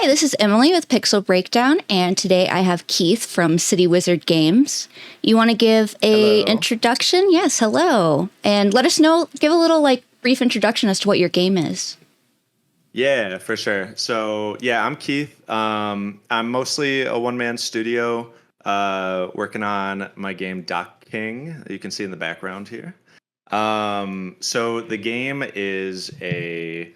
Hi, this is Emily with Pixel Breakdown, and today I have Keith from City Wizard Games. You want to give a Hello. introduction? Yes, hello. And let us know, give a little brief introduction as to what your game is. Yeah, for sure. So yeah, I'm Keith. I'm mostly a one-man studio, working on my game Doc King, that you can see in the background here. So the game is a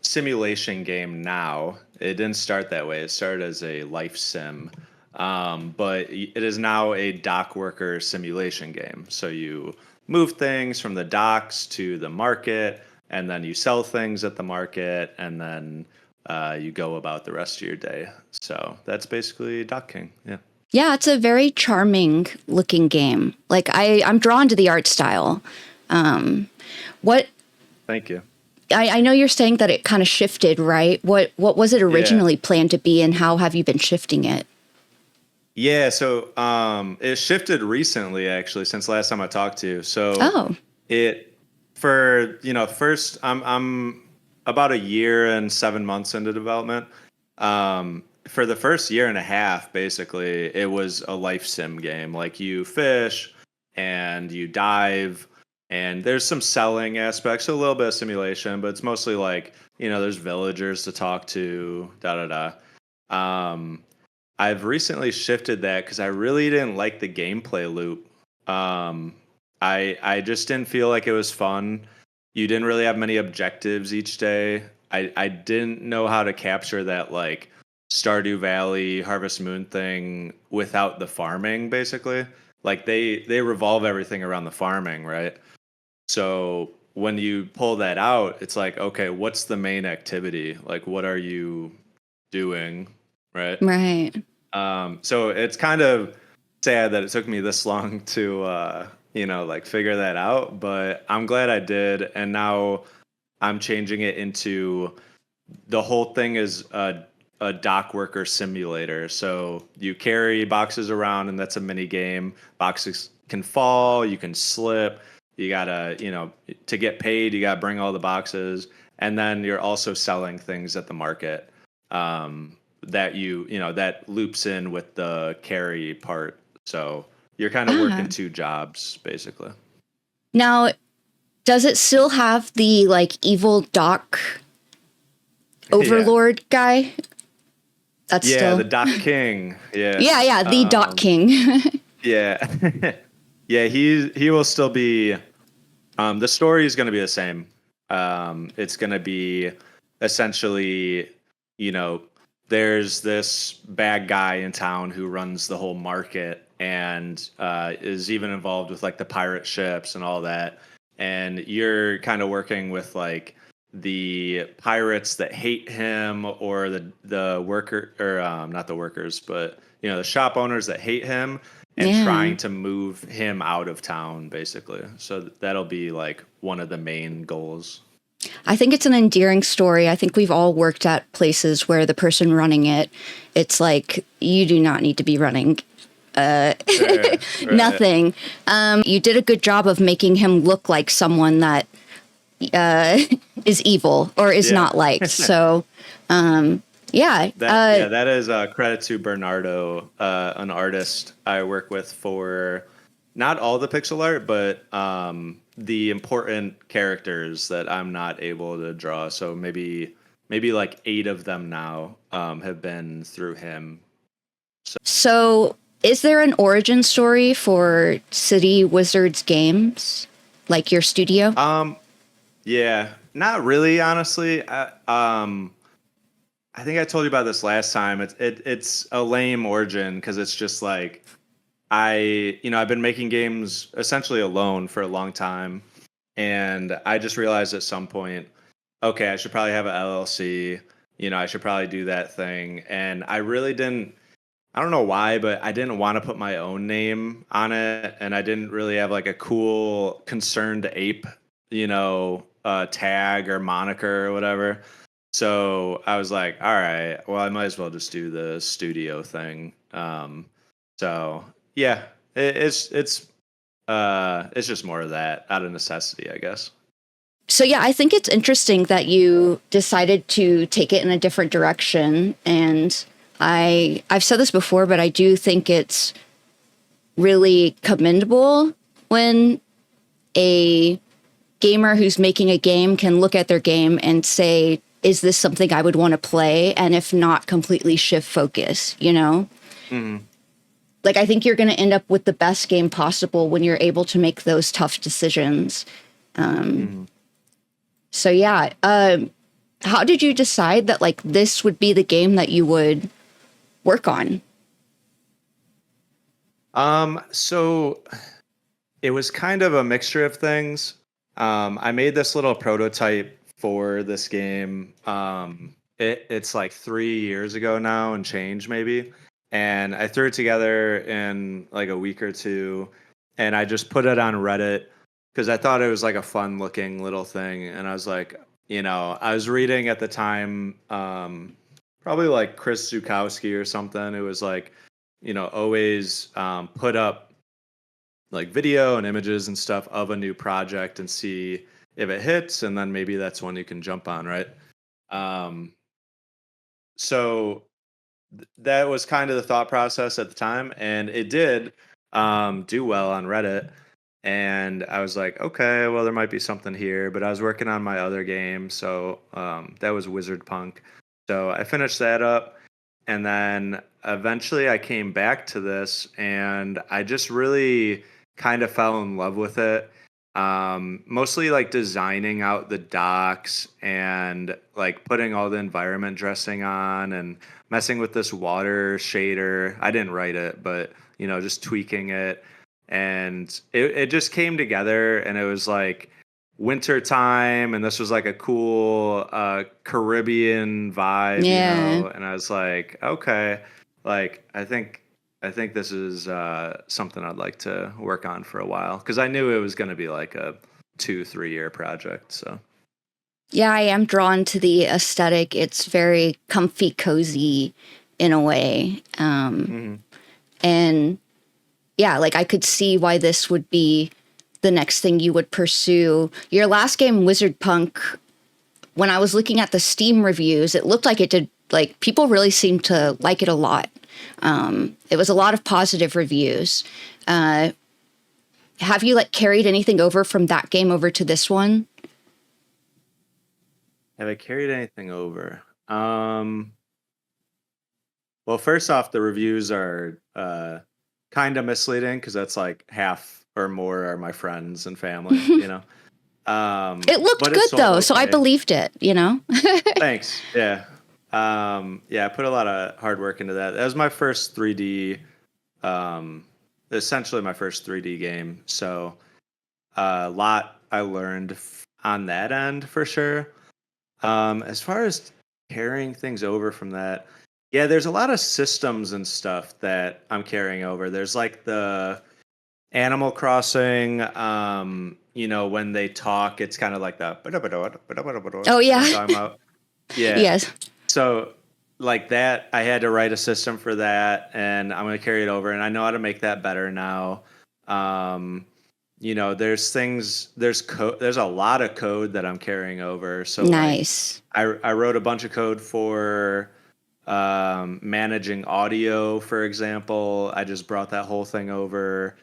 simulation game now. It didn't start that way. It started as a life sim, but it is now a dock worker simulation game. So you move things from the docks to the market, and then you sell things at the market, and then you go about the rest of your day. So that's basically Dock King. Yeah. Yeah, it's a very charming looking game. I'm drawn to the art style. What Thank you. I know you're saying that it kind of shifted, right? What was it Yeah. originally planned to be, and how have you been shifting it? Yeah, so it shifted recently actually since last time I talked to you. So Oh, it for first I'm about a year and 7 months into development. For the first year and a half, basically, it was a life sim game. Like you fish and you dive, and there's some selling aspects, so a little bit of simulation, but it's mostly like, there's villagers to talk to, da da da. I've recently shifted that because I really didn't like the gameplay loop. Um, I just didn't feel like it was fun. You didn't really have many objectives each day. I didn't know how to capture that like Stardew Valley Harvest Moon thing without the farming, basically. Like they revolve everything around the farming, right? So when you pull that out, it's like, okay, what's the main activity? Like what are you doing, right? right. So it's kind of sad that it took me this long to, like figure that out, but I'm glad I did. And now I'm changing it into the whole thing is a dock worker simulator. So you carry boxes around, and that's a mini game. Boxes can fall, you can slip. You gotta, to get paid, you gotta bring all the boxes, and then you're also selling things at the market. That that loops in with the carry part. So you're kind of Ah. working two jobs basically. Now, does it still have the evil doc Yeah. overlord guy? That's Yeah, the still. Doc King. Yeah. Yeah, the doc king. Yeah. Yeah, he will still be, the story is going to be the same. It's going to be essentially, you know, there's this bad guy in town who runs the whole market and is even involved with like the pirate ships and all that. And you're kind of working with like the pirates that hate him, or the worker, or not the workers, but the shop owners that hate him, and Yeah. trying to move him out of town basically. So that'll be like one of the main goals. I think it's an endearing story. I think we've all worked at places where the person running it, it's like, you do not need to be running Right, right. nothing. You did a good job of making him look like someone that uh, is evil or is Yeah. not liked. So, yeah. That is credit to Bernardo, an artist I work with for not all the pixel art, but the important characters that I'm not able to draw. So maybe like 8 of them now have been through him. So, is there an origin story for City Wizards Games, like your studio? Yeah, not really, honestly. I think I told you about this last time. It's a lame origin because it's just like I've been making games essentially alone for a long time, and I just realized at some point, okay, I should probably have an LLC. I should probably do that thing, and I really didn't. I don't know why, but I didn't want to put my own name on it, and I didn't really have like a cool concerned ape, tag or moniker or whatever. So I was like, all right, well, I might as well just do the studio thing. So yeah, it's just more of that out of necessity, I guess. So yeah, I think it's interesting that you decided to take it in a different direction. And I've said this before, but I do think it's really commendable when a gamer who's making a game can look at their game and say, is this something I would want to play? And if not, completely shift focus, you know? Mm-hmm. Like, I think you're going to end up with the best game possible when you're able to make those tough decisions. So yeah, how did you decide that like this would be the game that you would work on? So it was kind of a mixture of things. I made this little prototype for this game. It's like 3 years ago now and change maybe. And I threw it together in like a week or two, and I just put it on Reddit because I thought it was like a fun looking little thing. And I was like, I was reading at the time, probably like Chris Zukowski or something. It was like, always put up like video and images and stuff of a new project and see if it hits, and then maybe that's one you can jump on, right? Um, so that was kind of the thought process at the time, and it did do well on Reddit. And I was like, okay, well, there might be something here. But I was working on my other game, so that was Wizard Punk. So I finished that up, and then eventually I came back to this, and I just really kind of fell in love with it. Mostly like designing out the docks and like putting all the environment dressing on and messing with this water shader. I didn't write it, but just tweaking it. And it just came together, and it was like winter time, and this was like a cool Caribbean vibe, Yeah. and I was like, okay, like I think this is something I'd like to work on for a while, because I knew it was going to be like a 2-3 year project. So Yeah, I am drawn to the aesthetic. It's very comfy, cozy in a way. And yeah, like I could see why this would be the next thing you would pursue. Your last game, Wizard Punk, when I was looking at the Steam reviews, it looked like it did, like people really seemed to like it a lot. It was a lot of positive reviews. Have you like carried anything over from that game over to this one? have I carried anything over? Well, first off, the reviews are kind of misleading, because that's like half or more are my friends and family. It looked But it good sold though, so I okay. believed it, you know? Thanks. Yeah. Yeah, I put a lot of hard work into that. That was my first 3D, essentially my first 3D game. So a lot I learned on that end for sure. As far as carrying things over from that, yeah, there's a lot of systems and stuff that I'm carrying over. There's like the Animal Crossing, when they talk, it's kind of like the Oh, you know what yeah. I'm talking about? Yeah. Yes. So like that, I had to write a system for that, and I'm going to carry it over, and I know how to make that better now. There's things, there's code, there's a lot of code that I'm carrying over. So like Nice. I wrote a bunch of code for managing audio, for example. I just brought that whole thing over.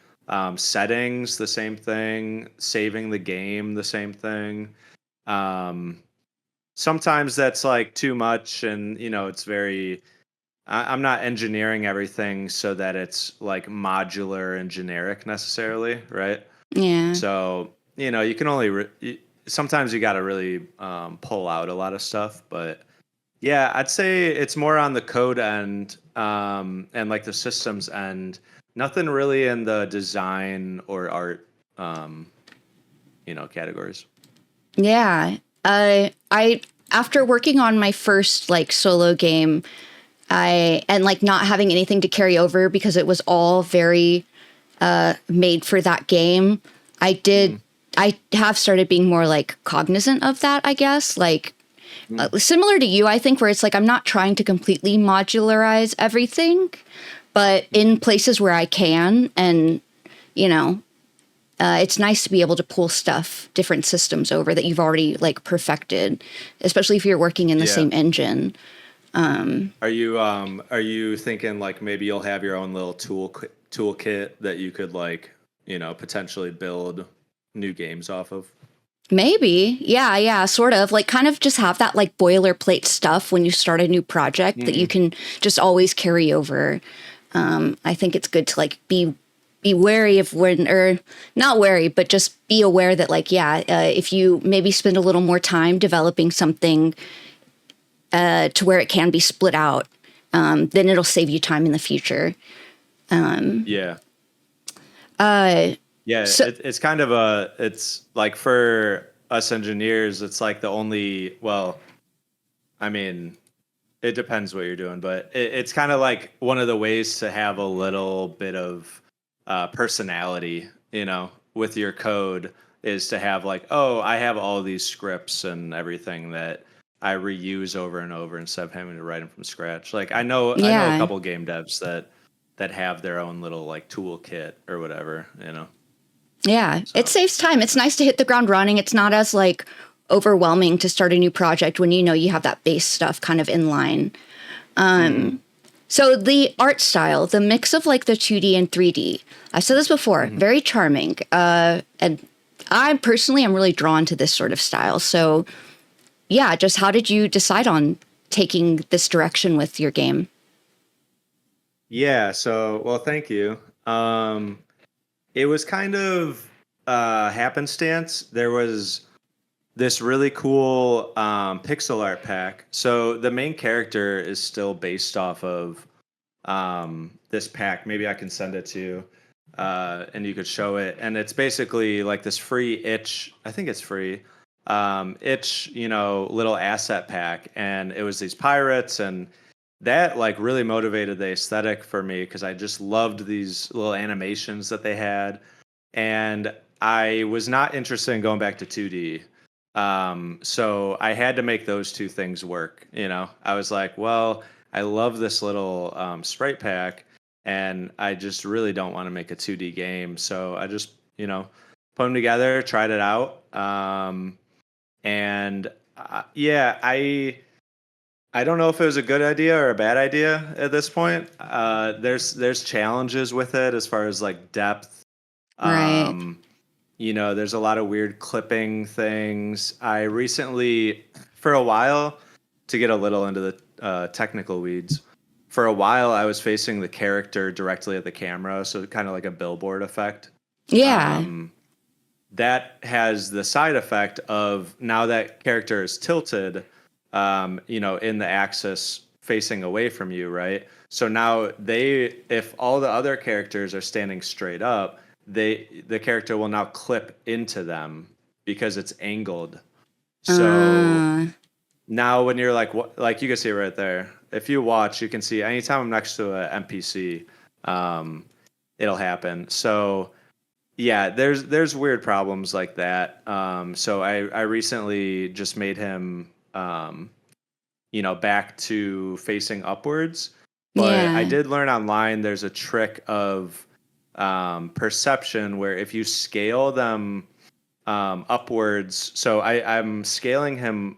Settings, the same thing. Saving the game, the same thing. Sometimes that's like too much, and it's very. I'm not engineering everything so that it's like modular and generic necessarily, right? Yeah. So you can only. Sometimes you got to really pull out a lot of stuff, but yeah, I'd say it's more on the code end, and like the systems end. Nothing really in the design or art, categories. Yeah. I after working on my first like solo game, and like not having anything to carry over because it was all very made for that game, I have started being more like cognizant of that, I guess. Like similar to you, I think, where it's like I'm not trying to completely modularize everything, but in places where I can, and you know, it's nice to be able to pull different systems over that you've already like perfected, especially if you're working in the Yeah. same engine. Are you thinking like maybe you'll have your own little toolkit that you could like, potentially build new games off of? Maybe. Yeah, sort of. Like kind of just have that like boilerplate stuff when you start a new project that you can just always carry over. I think it's good to like be wary of when, or not wary, but just be aware that like, if you maybe spend a little more time developing something to where it can be split out, then it'll save you time in the future. Yeah. Yeah, So it's kind of it's like for us engineers, it's like the only, well, I mean, it depends what you're doing, but it's kind of like one of the ways to have a little bit of personality, with your code is to have like, oh, I have all these scripts and everything that I reuse over and over instead of having to write them from scratch. Like I know a yeah, couple game devs that have their own little like toolkit or whatever. yeah, it So saves time. It's nice to hit the ground running. It's not as like overwhelming to start a new project when you know you have that base stuff kind of in line. So the art style, the mix of like the 2D and 3D, I've said this before, very charming. And I personally am really drawn to this sort of style. So yeah, just how did you decide on taking this direction with your game? yeah, so well, thank you. It was kind of happenstance. There was this really cool pixel art pack. So the main character is still based off of this pack. Maybe I can send it to you, and you could show it. And it's basically like this free itch. I think it's free. Itch, little asset pack, and it was these pirates, and that like really motivated the aesthetic for me because I just loved these little animations that they had, and I was not interested in going back to 2D. So I had to make those two things work. I was like, well, I love this little sprite pack, and I just really don't want to make a 2D game. So I just, put them together, tried it out, and yeah, I don't know if it was a good idea or a bad idea at this point. There's challenges with it as far as like depth. Right. Um, there's a lot of weird clipping things. I recently, for a while, to get a little into the technical weeds, for a while I was facing the character directly at the camera, so kind of like a billboard effect. Yeah. Um, that has the side effect of now that character is tilted, in the axis facing away from you, right? So now if all the other characters are standing straight up, the character will now clip into them because it's angled. So Uh, now when you're like you can see it right there. If you watch, you can see anytime I'm next to an NPC, it'll happen. So yeah, there's weird problems like that. So I recently just made him, back to facing upwards. But I yeah. did learn online there's a trick of perception where if you scale them upwards, so I'm scaling him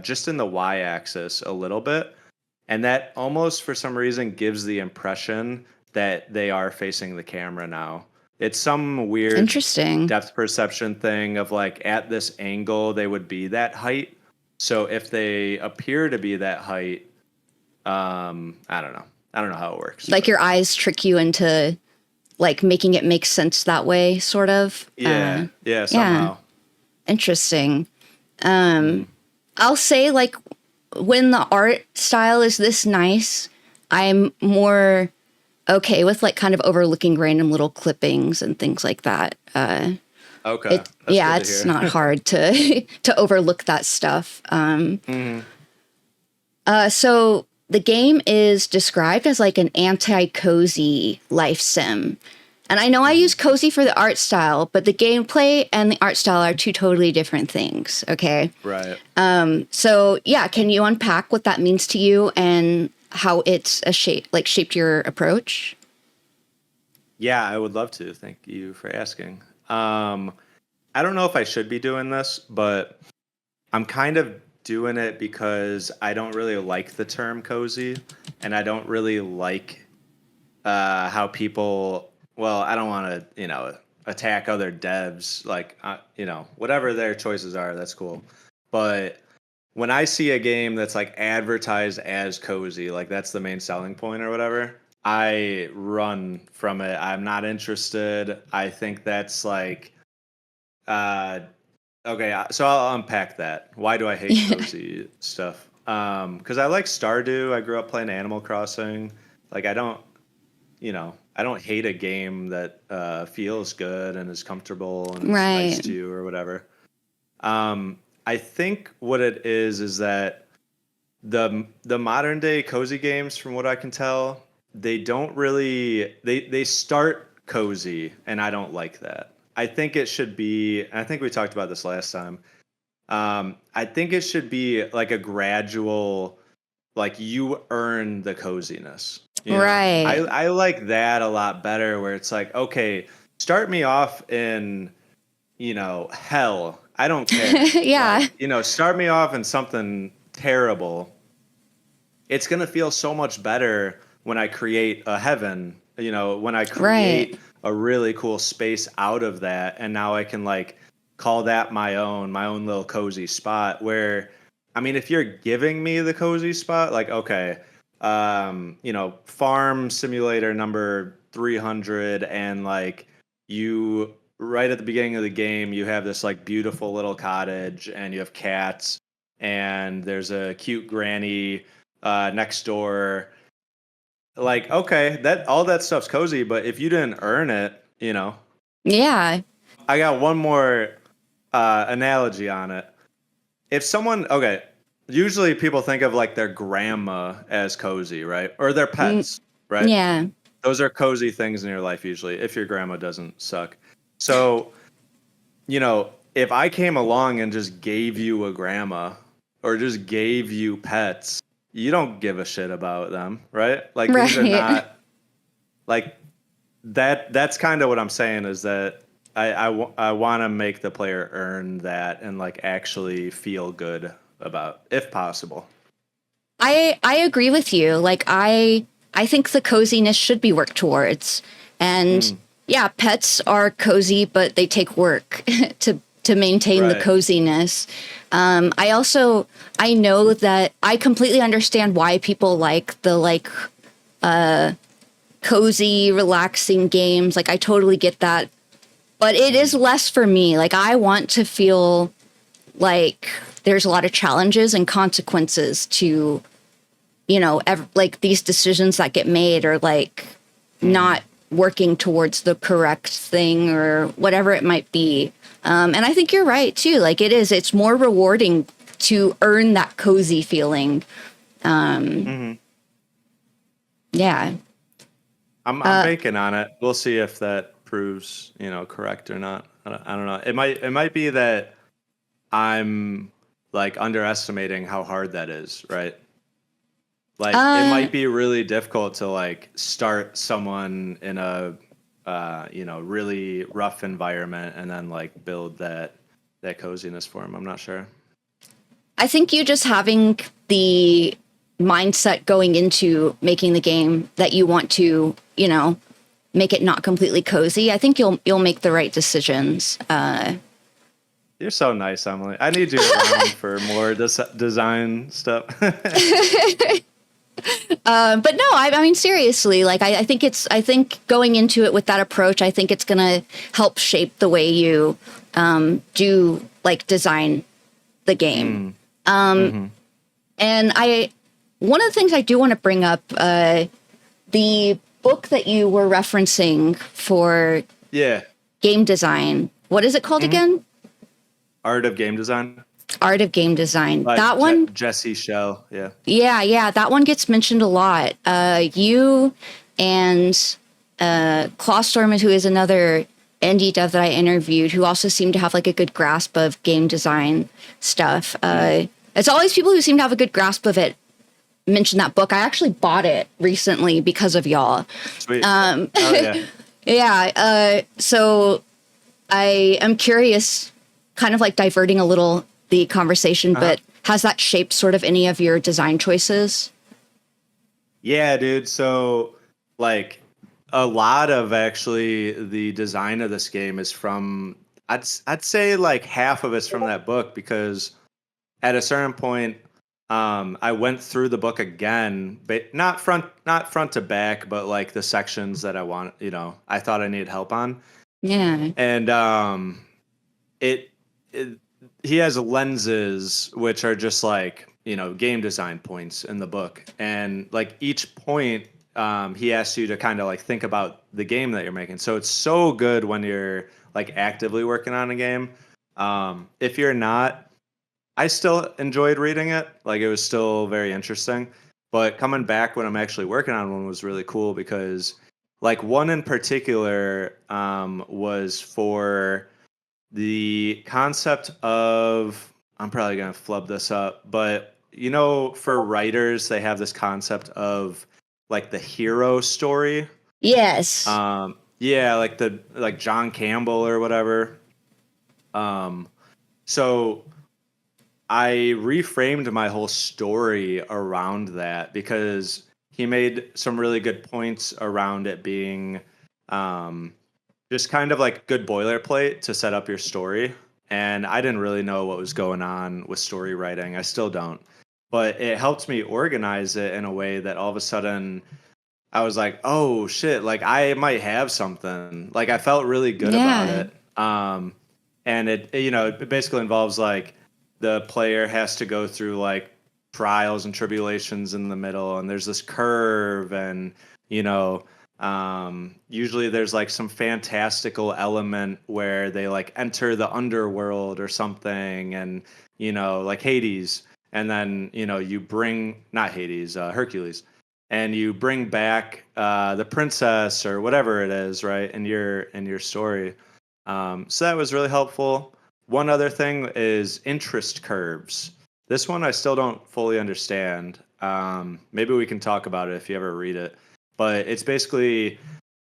just in the y-axis a little bit, and that almost for some reason gives the impression that they are facing the camera now. It's some weird Interesting. depth perception thing of like at this angle they would be that height. So if they appear to be that height, I don't know. I don't know how it works. Like But your eyes trick you into like making it make sense that way, sort of. yeah, Yeah. somehow. Interesting. Hmm. I'll say like when the art style is this nice, I'm more okay with like kind of overlooking random little clippings and things like that. Okay, that's Yeah, good to it's not hear. hard to to overlook that stuff. Hmm. So the game is described as like an anti-cozy life sim. And I know I use Hmm. cozy for the art style, but the gameplay and the art style are two totally different things. Okay. Right. So yeah, can you unpack what that means to you and how it's shaped your approach? Yeah, I would love to. Thank you for asking. I don't know if I should be doing this, but I'm kind of doing it because I don't really like the term cozy, and I don't really like how people. Well, I don't want to, attack other devs. Like, whatever their choices are, that's cool. But when I see a game that's like advertised as cozy, like that's the main selling point or whatever, I run from it. I'm not interested. I think that's like, uh, okay, so I'll unpack that. Why do I hate cozy stuff? Because I like Stardew. I grew up playing Animal Crossing. Like I don't hate a game that feels good and is comfortable and it's nice Right. to you or whatever. I think what it is that the modern day cozy games, from what I can tell, they don't really they start cozy, and I don't like that. I think it should be. I think we talked about this last time. I think it should be like a gradual, like you earn the coziness. Right. I like that a lot better. Where it's like, okay, start me off in hell. I don't care. Yeah. Like, start me off in something terrible. It's going to feel so much better when I create a heaven, when I Right. create a really cool space out of that. And now I can like call that my own little cozy spot where, I mean, if you're giving me the cozy spot, like, okay, farm simulator number 300, and like you right at the beginning of the game, you have this like beautiful little cottage and you have cats and there's a cute granny next door. Like, okay, that all that stuff's cozy, but if you didn't earn it, Yeah. I got one more analogy on it. If someone, okay, usually people think of like their grandma as cozy, right? Or their Mm, pets, right? yeah. Those are cozy things in your life usually, if your grandma doesn't suck. So, if I came along and just gave you a grandma or just gave you pets, you don't give a shit about them, right? Like these are Right. not like that's kind of what I'm saying is that I want to make the player earn that and like actually feel good about, if possible. I agree with you. Like I think the coziness should be worked towards. And yeah, pets are cozy, but they take work to maintain the Right. coziness. I know that I completely understand why people like the cozy, relaxing games. Like I totally get that. But it is less for me. Like I want to feel like there's a lot of challenges and consequences to like these decisions that get made, or like not working towards the correct thing or whatever it might be. And I think you're right too. Like it's more rewarding to earn that cozy feeling. Yeah. I'm banking on it. We'll see if that proves, correct or not. I don't know. It might be that I'm like underestimating how hard that is, right? Like it might be really difficult to like start someone in a really rough environment and then like build that coziness for them. I'm not sure. I think you just having the mindset going into making the game that you want to, make it not completely cozy. I think you'll make the right decisions. You're so nice, Emily. I need you around for more design stuff. But no, I mean seriously, like I think going into it with that approach, I think it's gonna help shape the way you do like design the game. And one of the things I do want to bring up, the book that you were referencing for Yeah. game design. What is it called again? Art of Game Design. Art of Game Design. By That one, Jesse Shell. Yeah. yeah, that one gets mentioned a lot. You and Clawstorm, who is another indie dev that I interviewed, who also seemed to have like a good grasp of game design stuff. It's always people who seem to have a good grasp of it mention that book. I actually bought it recently because of y'all. Sweet. Oh yeah. Yeah. So I am curious, kind of like diverting a little the conversation, Uh-huh. but has that shaped sort of any of your design choices? Yeah, dude. So, like, a lot of actually the design of this game is from, I'd say like half of it's from that book, because at a certain point, I went through the book again, but not front to back, but like the sections that I thought I needed help on. Yeah. And it, it he has lenses which are just like, game design points in the book, and like each point, he asks you to kind of like think about the game that you're making. So it's so good when you're like actively working on a game. If you're not, I still enjoyed reading it. Like, it was still very interesting. But coming back when I'm actually working on one was really cool, because like one in particular, was for the concept of, I'm probably going to flub this up, but for writers, they have this concept of like the hero story. Yes. Yeah, like John Campbell or whatever. Um, so I reframed my whole story around that, because he made some really good points around it being, um, just kind of like good boilerplate to set up your story. And I didn't really know what was going on with story writing. I still don't. But it helped me organize it in a way that all of a sudden I was like, oh shit, like I might have something. Like, I felt really good about Yeah. it. And it basically involves like the player has to go through like trials and tribulations in the middle, and there's this curve, and you know, usually there's like some fantastical element where they like enter the underworld or something, and like Hades, and then you bring, not Hades, Hercules, and you bring back the princess or whatever it is, right? In your story. So that was really helpful. One other thing is interest curves. This one I still don't fully understand. Maybe we can talk about it if you ever read it. But it's basically,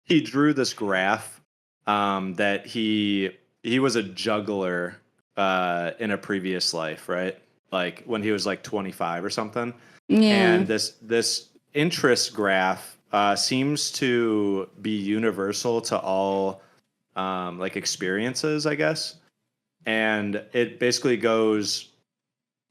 he drew this graph, that he was a juggler in a previous life, right? Like when he was like 25 or something. Yeah. And this interest graph seems to be universal to all, like experiences, I guess. And it basically goes,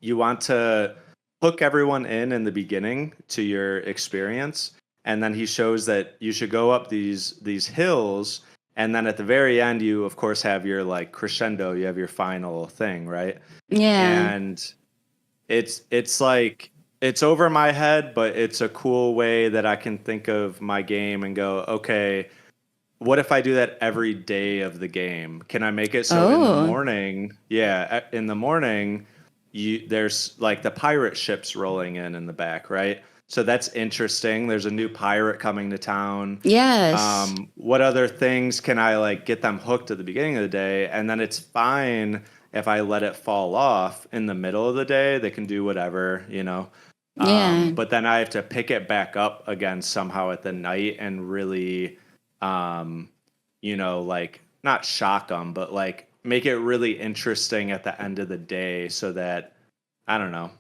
you want to hook everyone in the beginning to your experience, and then he shows that you should go up these hills, and then at the very end you of course have your like crescendo, you have your final thing, right? Yeah. And it's like, it's over my head, but it's a cool way that I can think of my game and go, okay, what if I do that every day of the game? Can I make it so in the Oh. morning? Yeah, in the morning, there's like the pirate ships rolling in the back, right? So that's interesting. There's a new pirate coming to town. Yes. What other things can I like get them hooked at the beginning of the day? And then it's fine if I let it fall off in the middle of the day. They can do whatever. Yeah. But then I have to pick it back up again somehow at the night and really, um, like not shock them, but like make it really interesting at the end of the day, so that, I don't know,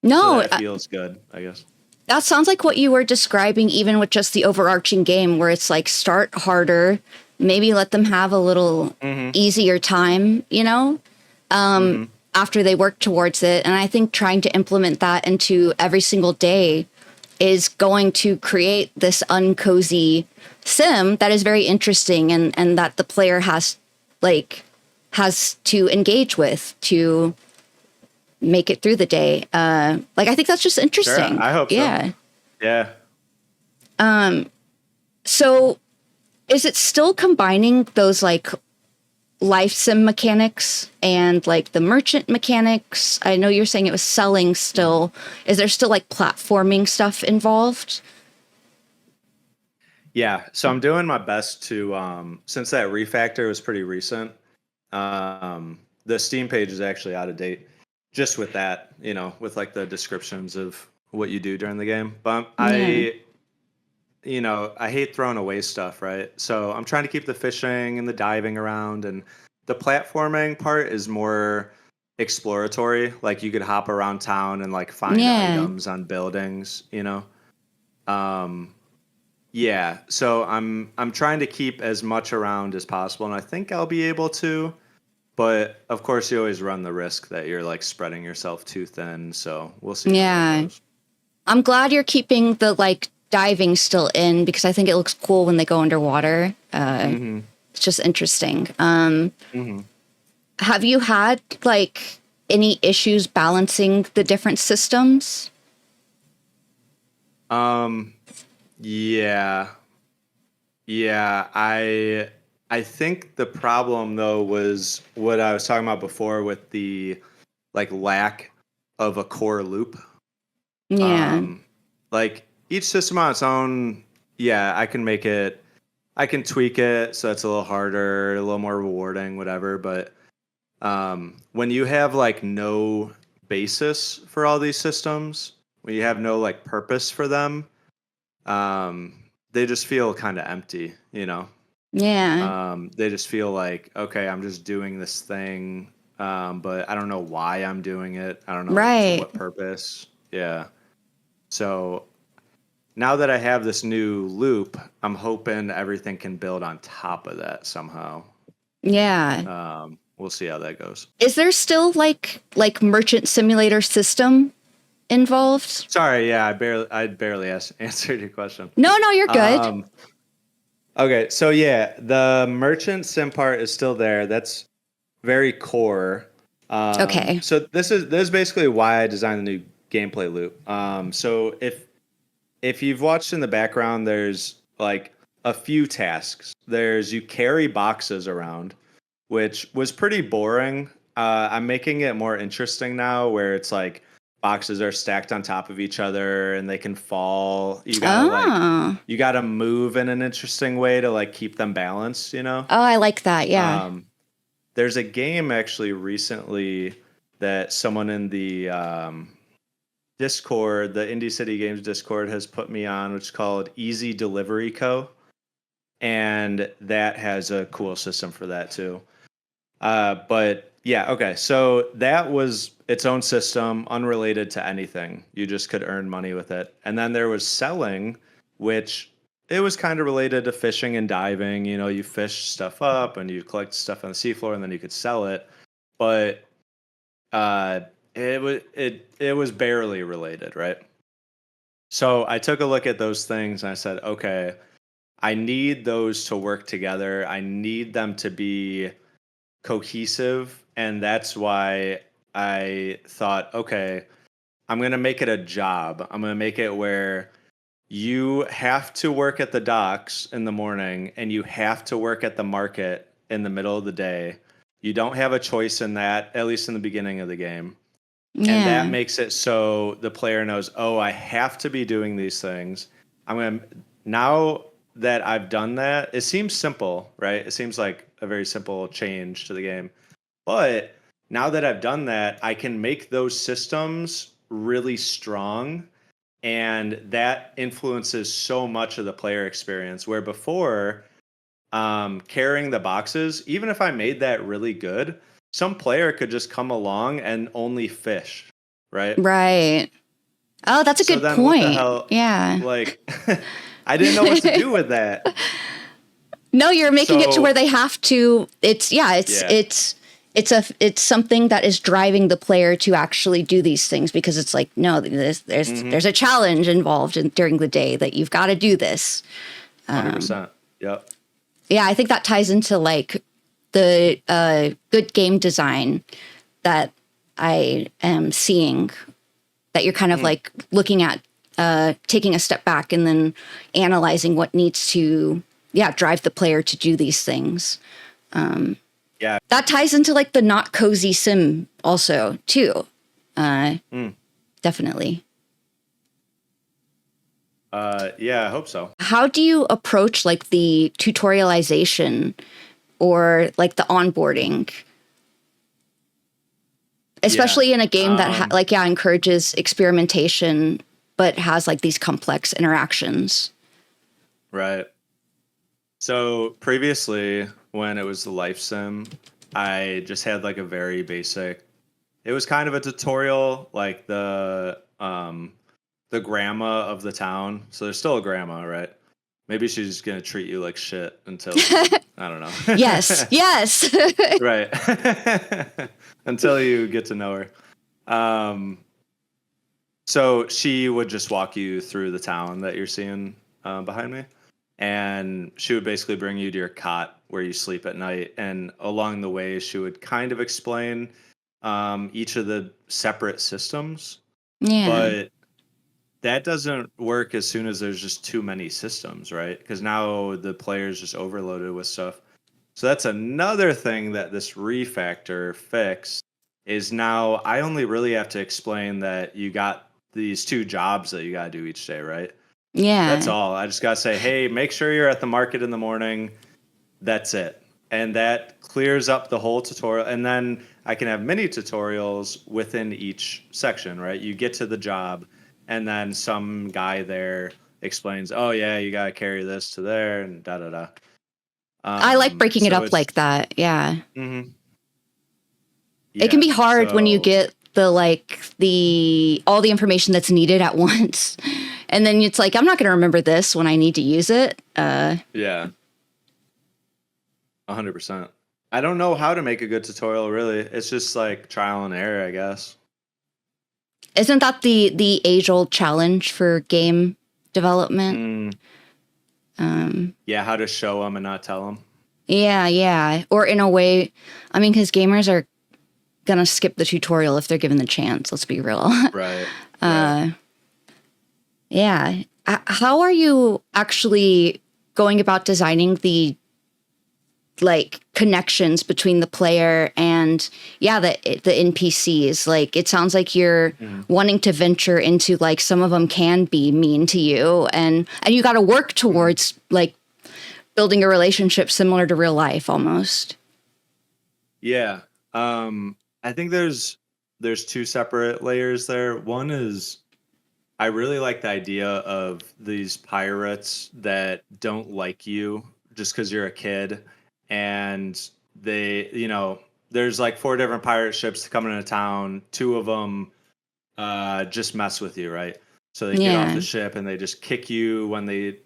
so No, that it feels good, I guess. that sounds like what you were describing, even with just the overarching game, where it's like start harder, maybe let them have a little Mm-hmm. easier time, Mm-hmm. after they work towards it. And I think trying to implement that into every single day is going to create this uncozy sim that is very interesting, and that the player has to engage with to make it through the day. Like, I think that's just Sure, interesting. I hope so. Yeah. Yeah. So is it still combining those like life sim mechanics and like the merchant mechanics? I know you're saying it was selling still. Is there still like platforming stuff involved? Yeah, so I'm doing my best to, since that refactor was pretty recent, the Steam page is actually out of date, just with that, with like the descriptions of what you do during the game. But Yeah. I hate throwing away stuff, right? So I'm trying to keep the fishing and the diving around, and the platforming part is more exploratory. Like you could hop around town and like find Yeah. items on buildings, you know. Um, yeah, so I'm trying to keep as much around as possible, and I think I'll be able to. But of course, you always run the risk that you're like spreading yourself too thin. So we'll see how that Yeah. goes. I'm glad you're keeping the like diving still in because I think it looks cool when they go underwater. Mm-hmm. It's just interesting. Mm-hmm. Have you had like any issues balancing the different systems? Um, yeah, yeah. I think the problem though was what I was talking about before with the like lack of a core loop. Yeah. Um, like each system on its own, yeah, I can tweak it so it's a little harder, a little more rewarding, whatever. But when you have like no basis for all these systems, when you have no like purpose for them, they just feel kind of empty, you know? Yeah. They just feel like, okay, I'm just doing this thing, but I don't know why I'm doing it. I don't know for Right. what purpose. Yeah. So now that I have this new loop, I'm hoping everything can build on top of that somehow. Yeah. We'll see how that goes. Is there still like merchant simulator system involved? Sorry, yeah, I barely answered your question. No, no, you're good. Um, okay, so yeah, the merchant sim part is still there. That's very core. Okay. So this is basically why I designed the new gameplay loop. So if you've watched in the background, there's like a few tasks. There's you carry boxes around, which was pretty boring. I'm making it more interesting now, where it's like boxes are stacked on top of each other and they can fall. Oh. You gotta move in an interesting way to like keep them balanced, you know? Oh, I like that. Yeah. Um, there's a game actually recently that someone in the Discord, the Indie City Games Discord, has put me on, which is called Easy Delivery Co. And that has a cool system for that too. But yeah, okay. So that was its own system, unrelated to anything. You just could earn money with it. And then there was selling, which it was kind of related to fishing and diving. You know, you fish stuff up and you collect stuff on the seafloor and then you could sell it. But uh, it was barely related, right? So I took a look at those things and I said, okay, I need those to work together. I need them to be cohesive, and that's why I thought, okay, I'm going to make it a job. I'm going to make it where you have to work at the docks in the morning and you have to work at the market in the middle of the day. You don't have a choice in that, at least in the beginning of the game. And that Yeah. makes it so the player knows, oh, I have to be doing these things. I'm going to, now that I've done that, it seems simple, right? It seems like a very simple change to the game. But now that I've done that, I can make those systems really strong. And that influences so much of the player experience. Where before, carrying the boxes, even if I made that really good, some player could just come along and only fish, right? Right. Oh, that's a So good then what the point. hell? Yeah. Like, I didn't know what to do with that. No, you're making it to where So, they have to. It's yeah. yeah. It's something that is driving the player to actually do these things because it's like no, Mm-hmm. there's a challenge involved during the day that you've got to do this. 100%. Yep. Yeah, I think that ties into like the good game design that I am seeing. That you're kind of Mm. like looking at taking a step back and then analyzing what needs to drive the player to do these things. Yeah. That ties into like the not cozy sim also too. Mm. Definitely. Yeah, I hope so. How do you approach like the tutorialization or like the onboarding, Yeah. especially in a game that encourages experimentation but has like these complex interactions? Right. So previously, when it was the life sim, I just had like a very basic. It was kind of a tutorial, like the grandma of the town. So there's still a grandma, right? Maybe she's just gonna treat you like shit until I don't Yes, know. yes. Right. Until you get to know her. So she would just walk you through the town that you're seeing behind me. And she would basically bring you to your cot where you sleep at night. And along the way, she would kind of explain each of the separate systems. Yeah. But that doesn't work as soon as there's just too many systems, right? Because now the player's just overloaded with stuff. So that's another thing that this refactor fixed is now I only really have to explain that you got these two jobs that you got to do each day, right? That's Yeah. all. I just got to say, hey, make sure you're at the market in the morning. That's it. And that clears up the whole tutorial. And then I can have mini tutorials within each section, right? You get to the job, and then some guy there explains, oh, yeah, you got to carry this to there, and da da da. I like breaking it So up it's, like that. Yeah. mhm. It can Yeah. be hard when you So, get the all the information that's needed at once. And then it's like, I'm not going to remember this when I need to use it. yeah, 100%. I don't know how to make a good tutorial, really. It's just like trial and error, I guess. Isn't that the age old challenge for game development? Mm, Um, yeah, how to show them and not tell them. yeah, yeah. Or in a way, I mean, because gamers are gonna skip the tutorial if they're given the chance. Let's be real. Right. Right. Yeah. How are you actually going about designing the like connections between the player and the NPCs? Like it sounds like you're Mhm. wanting to venture into like some of them can be mean to you and you got to work Mhm. towards like building a relationship similar to real life almost. Yeah. I think there's two separate layers there. One is I really like the idea of these pirates that don't like you just because you're a kid, and there's like four different pirate ships coming into town. Two of them just mess with you, right? So they get off Yeah. the ship and they just kick you when they,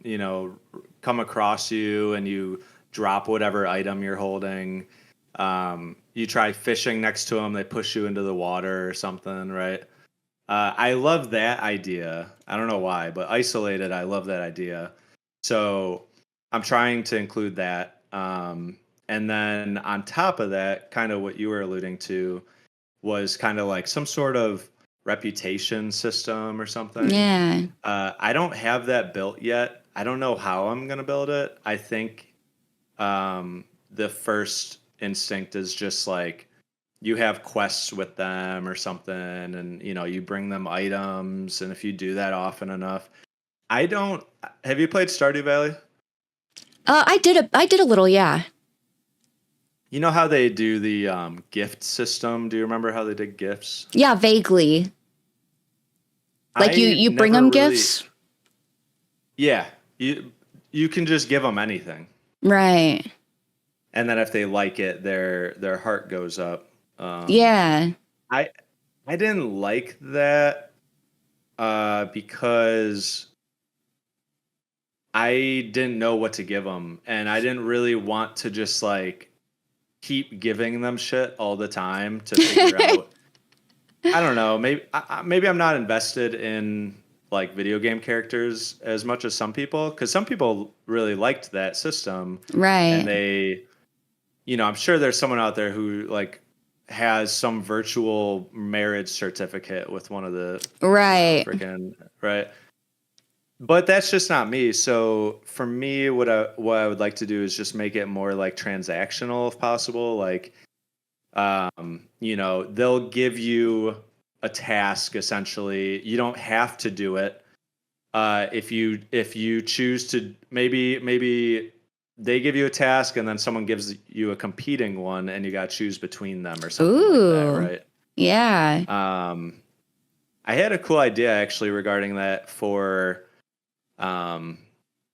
come across you, and you drop whatever item you're holding. You try fishing next to them, they push you into the water or something, right? I love that idea. I don't know why, but isolated, I love that idea. So I'm trying to include that. And then on top of that, kind of what you were alluding to was kind of like some sort of reputation system or something. Yeah. I don't have that built yet. I don't know how I'm going to build it. I think the first instinct is just like you have quests with them or something, and you bring them items, and if you do that often enough. I don't Have you played Stardew Valley? I did a little, yeah. You know how they do the gift system? Do you remember how they did gifts? Yeah, vaguely. Like you I you bring never them really. gifts? Yeah, you can just give them anything, Right. and then if they like it, their heart goes up. Um, Yeah. I I didn't like that because I didn't know what to give them, and I didn't really want to just like keep giving them shit all the time to figure out. I don't know. Maybe I'm not invested in like video game characters as much as some people, because some people really liked that system, and Right. I'm sure there's someone out there who like has some virtual marriage certificate with one of the Right. freaking right. But that's just not me. So for me, what I would like to do is just make it more like transactional if possible. Like, they'll give you a task essentially. You don't have to do it. If you choose to, maybe they give you a task and then someone gives you a competing one, and you got to choose between them or something like that, Ooh. right? Yeah. Um, I had a cool idea actually regarding that for um,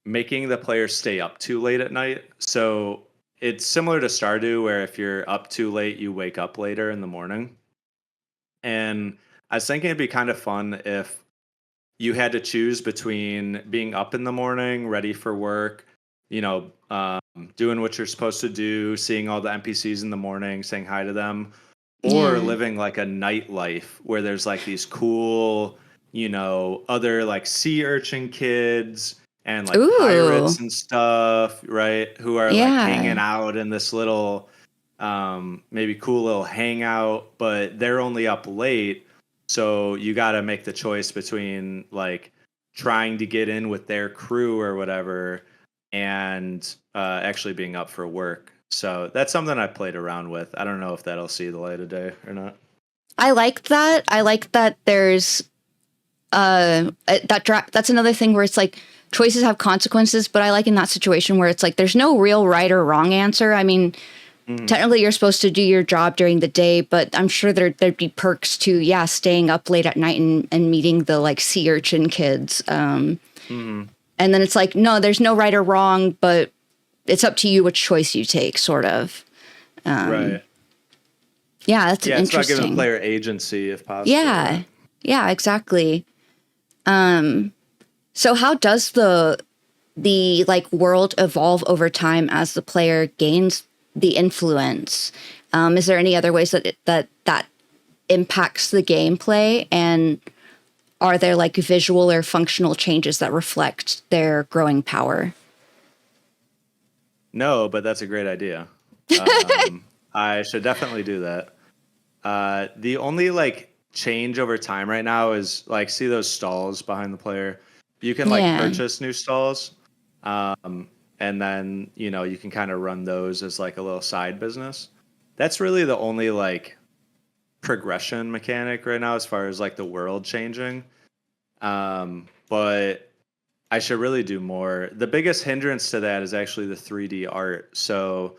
making the player stay up too late at night. So it's similar to Stardew, where if you're up too late, you wake up later in the morning. And I was thinking it'd be kind of fun if you had to choose between being up in the morning, ready for work, doing what you're supposed to do, seeing all the NPCs in the morning, saying hi to them, or Yeah. living like a nightlife where there's like these cool, other like sea urchin kids and like Ooh. pirates and stuff, right? Who are like Yeah. hanging out in this little, maybe cool little hangout, but they're only up late. So you got to make the choice between like trying to get in with their crew or whatever and actually being up for work. So that's something I played around with. I don't know if that'll see the light of day or not. I like that. I like that there's that's another thing where it's like choices have consequences, but I like in that situation where it's like there's no real right or wrong answer. I mean, technically you're supposed to do your job during the day, but I'm sure there'd be perks to staying up late at night and meeting the like sea urchin kids. And then it's like, no, there's no right or wrong, but it's up to you which choice you take, sort of. Right. Yeah, that's Yeah, it's about giving the interesting. player agency if possible. Yeah, Right? yeah, exactly. So how does the like world evolve over time as the player gains the influence? Is there any other ways that impacts the gameplay, and are there like visual or functional changes that reflect their growing power? No, but that's a great idea. I should definitely do that. The only like change over time right now is like see those stalls behind the player. You can like Yeah, purchase new stalls, and then you can kind of run those as like a little side business. That's really the only like progression mechanic right now as far as like the world changing. But I should really do more. The biggest hindrance to that is actually the 3D art. So,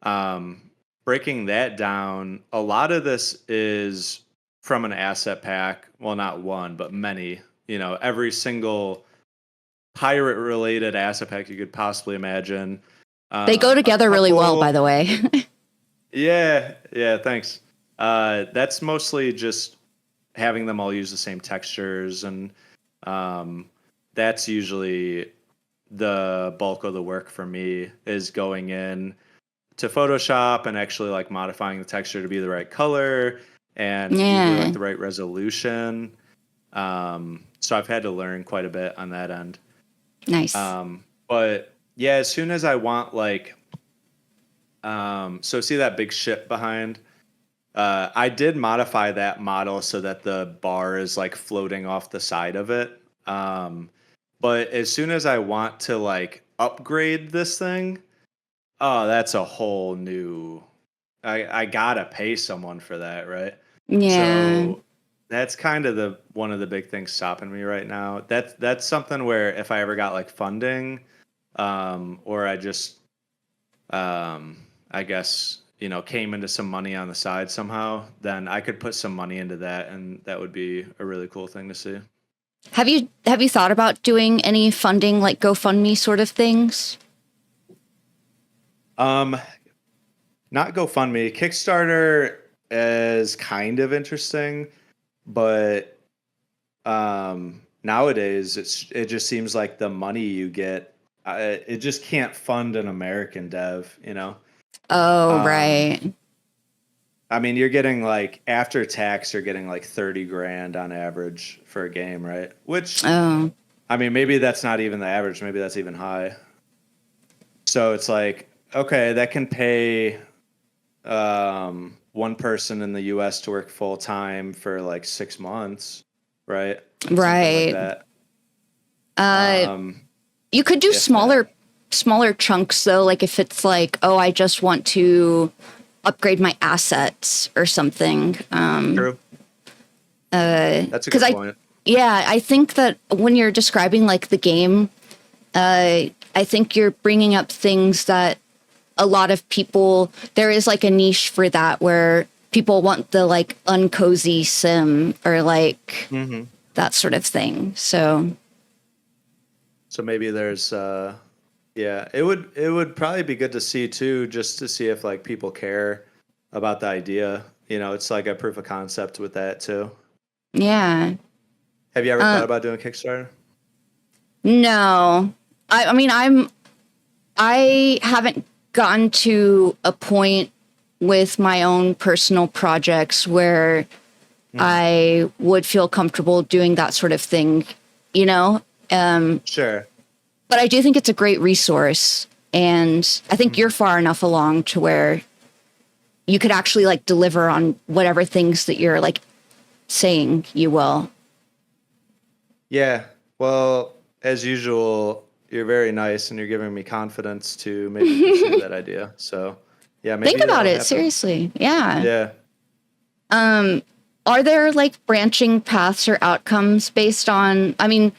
um, breaking that down, a lot of this is from an asset pack. Well, not one, but many. Every single pirate related asset pack you could possibly imagine. they go A together really well, by couple. the way. Yeah, yeah, thanks. That's mostly just having them all use the same textures, and um, that's usually the bulk of the work for me is going in to Photoshop and actually like modifying the texture to be the right color and usually like Yeah, the right resolution. So I've had to learn quite a bit on that end. nice. But yeah, as soon as I want like, so see that big ship behind? I did modify that model so that the bar is like floating off the side of it. But as soon as I want to like upgrade this thing, oh, that's a whole new. I gotta pay someone for that, right? Yeah. So that's kind of the one of the big things stopping me right now. That's something where if I ever got like funding, or I just I guess, came into some money on the side somehow, then I could put some money into that, and that would be a really cool thing to see. Have you thought about doing any funding like GoFundMe sort of things? Um, Not GoFundMe. Kickstarter is kind of interesting, but nowadays it just seems like the money you get, it just can't fund an American dev. Oh, Um, right. I mean, you're getting like after tax, you're getting like 30 grand on average for a game, right? Which, Oh, I mean, maybe that's not even the average. Maybe that's even high. So it's like, okay, that can pay one person in the US to work full time for like 6 months, right? Something like right. that. Uh, Um, you could do if that. smaller chunks though, like if it's like, oh, I just want to upgrade my assets or something. True. That's a Because good point. yeah, I think that when you're describing like the game, I think you're bringing up things that a lot of people, there is like a niche for that where people want the like uncozy sim or like that sort of thing. So So maybe there's Yeah, it would probably be good to see too, just to see if like people care about the idea. It's like a proof of concept with that too. Yeah. Have you ever thought about doing a Kickstarter? No. I mean, I haven't gotten to a point with my own personal projects where I would feel comfortable doing that sort of thing, you know? Sure. But I do think it's a great resource. And I think you're far enough along to where you could actually like deliver on whatever things that you're like saying you will. Yeah. Well, as usual, you're very nice and you're giving me confidence to maybe pursue that idea. So, yeah, maybe Think about that'll it happen. seriously. Yeah. Yeah. Are there like branching paths or outcomes based on, I mean,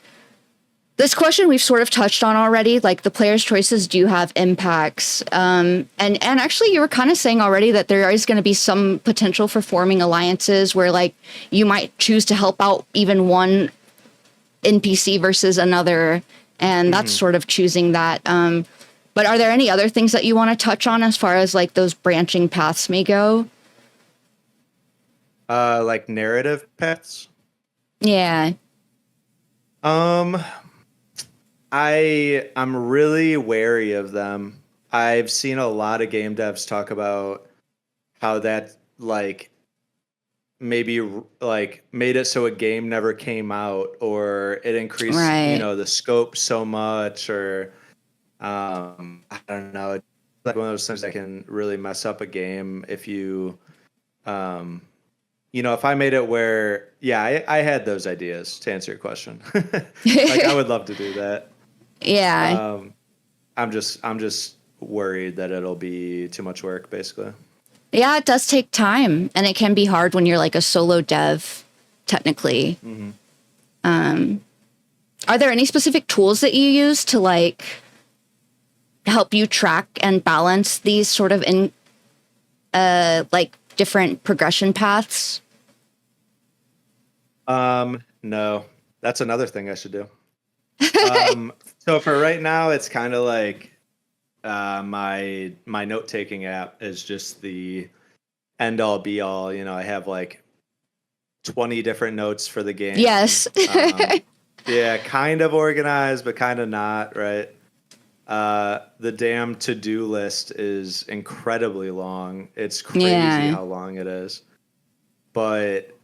this question we've sort of touched on already, like the player's choices do have impacts. And actually you were kind of saying already that there is going to be some potential for forming alliances where like you might choose to help out even one NPC versus another. And that's sort of choosing that. But are there any other things that you want to touch on as far as like those branching paths may go? Like narrative paths. Yeah. I'm really wary of them. I've seen a lot of game devs talk about how that like maybe like made it so a game never came out, or it increased Right. the scope so much, or I don't know, it's like one of those things that can really mess up a game if you um if I made it where, yeah, I had those ideas to answer your question. Like I would love to do that. Yeah. Um, I'm just worried that it'll be too much work, basically. Yeah, it does take time, and it can be hard when you're like a solo dev, technically. Are there any specific tools that you use to like help you track and balance these sort of in like different progression paths? No, that's another thing I should do. So for right now, it's kind of like my note taking app is just the end all be all. I have like 20 different notes for the game. Yes. Yeah, kind of organized, but kind of not, right? The damn to-do list is incredibly long. It's crazy Yeah. how long it is. But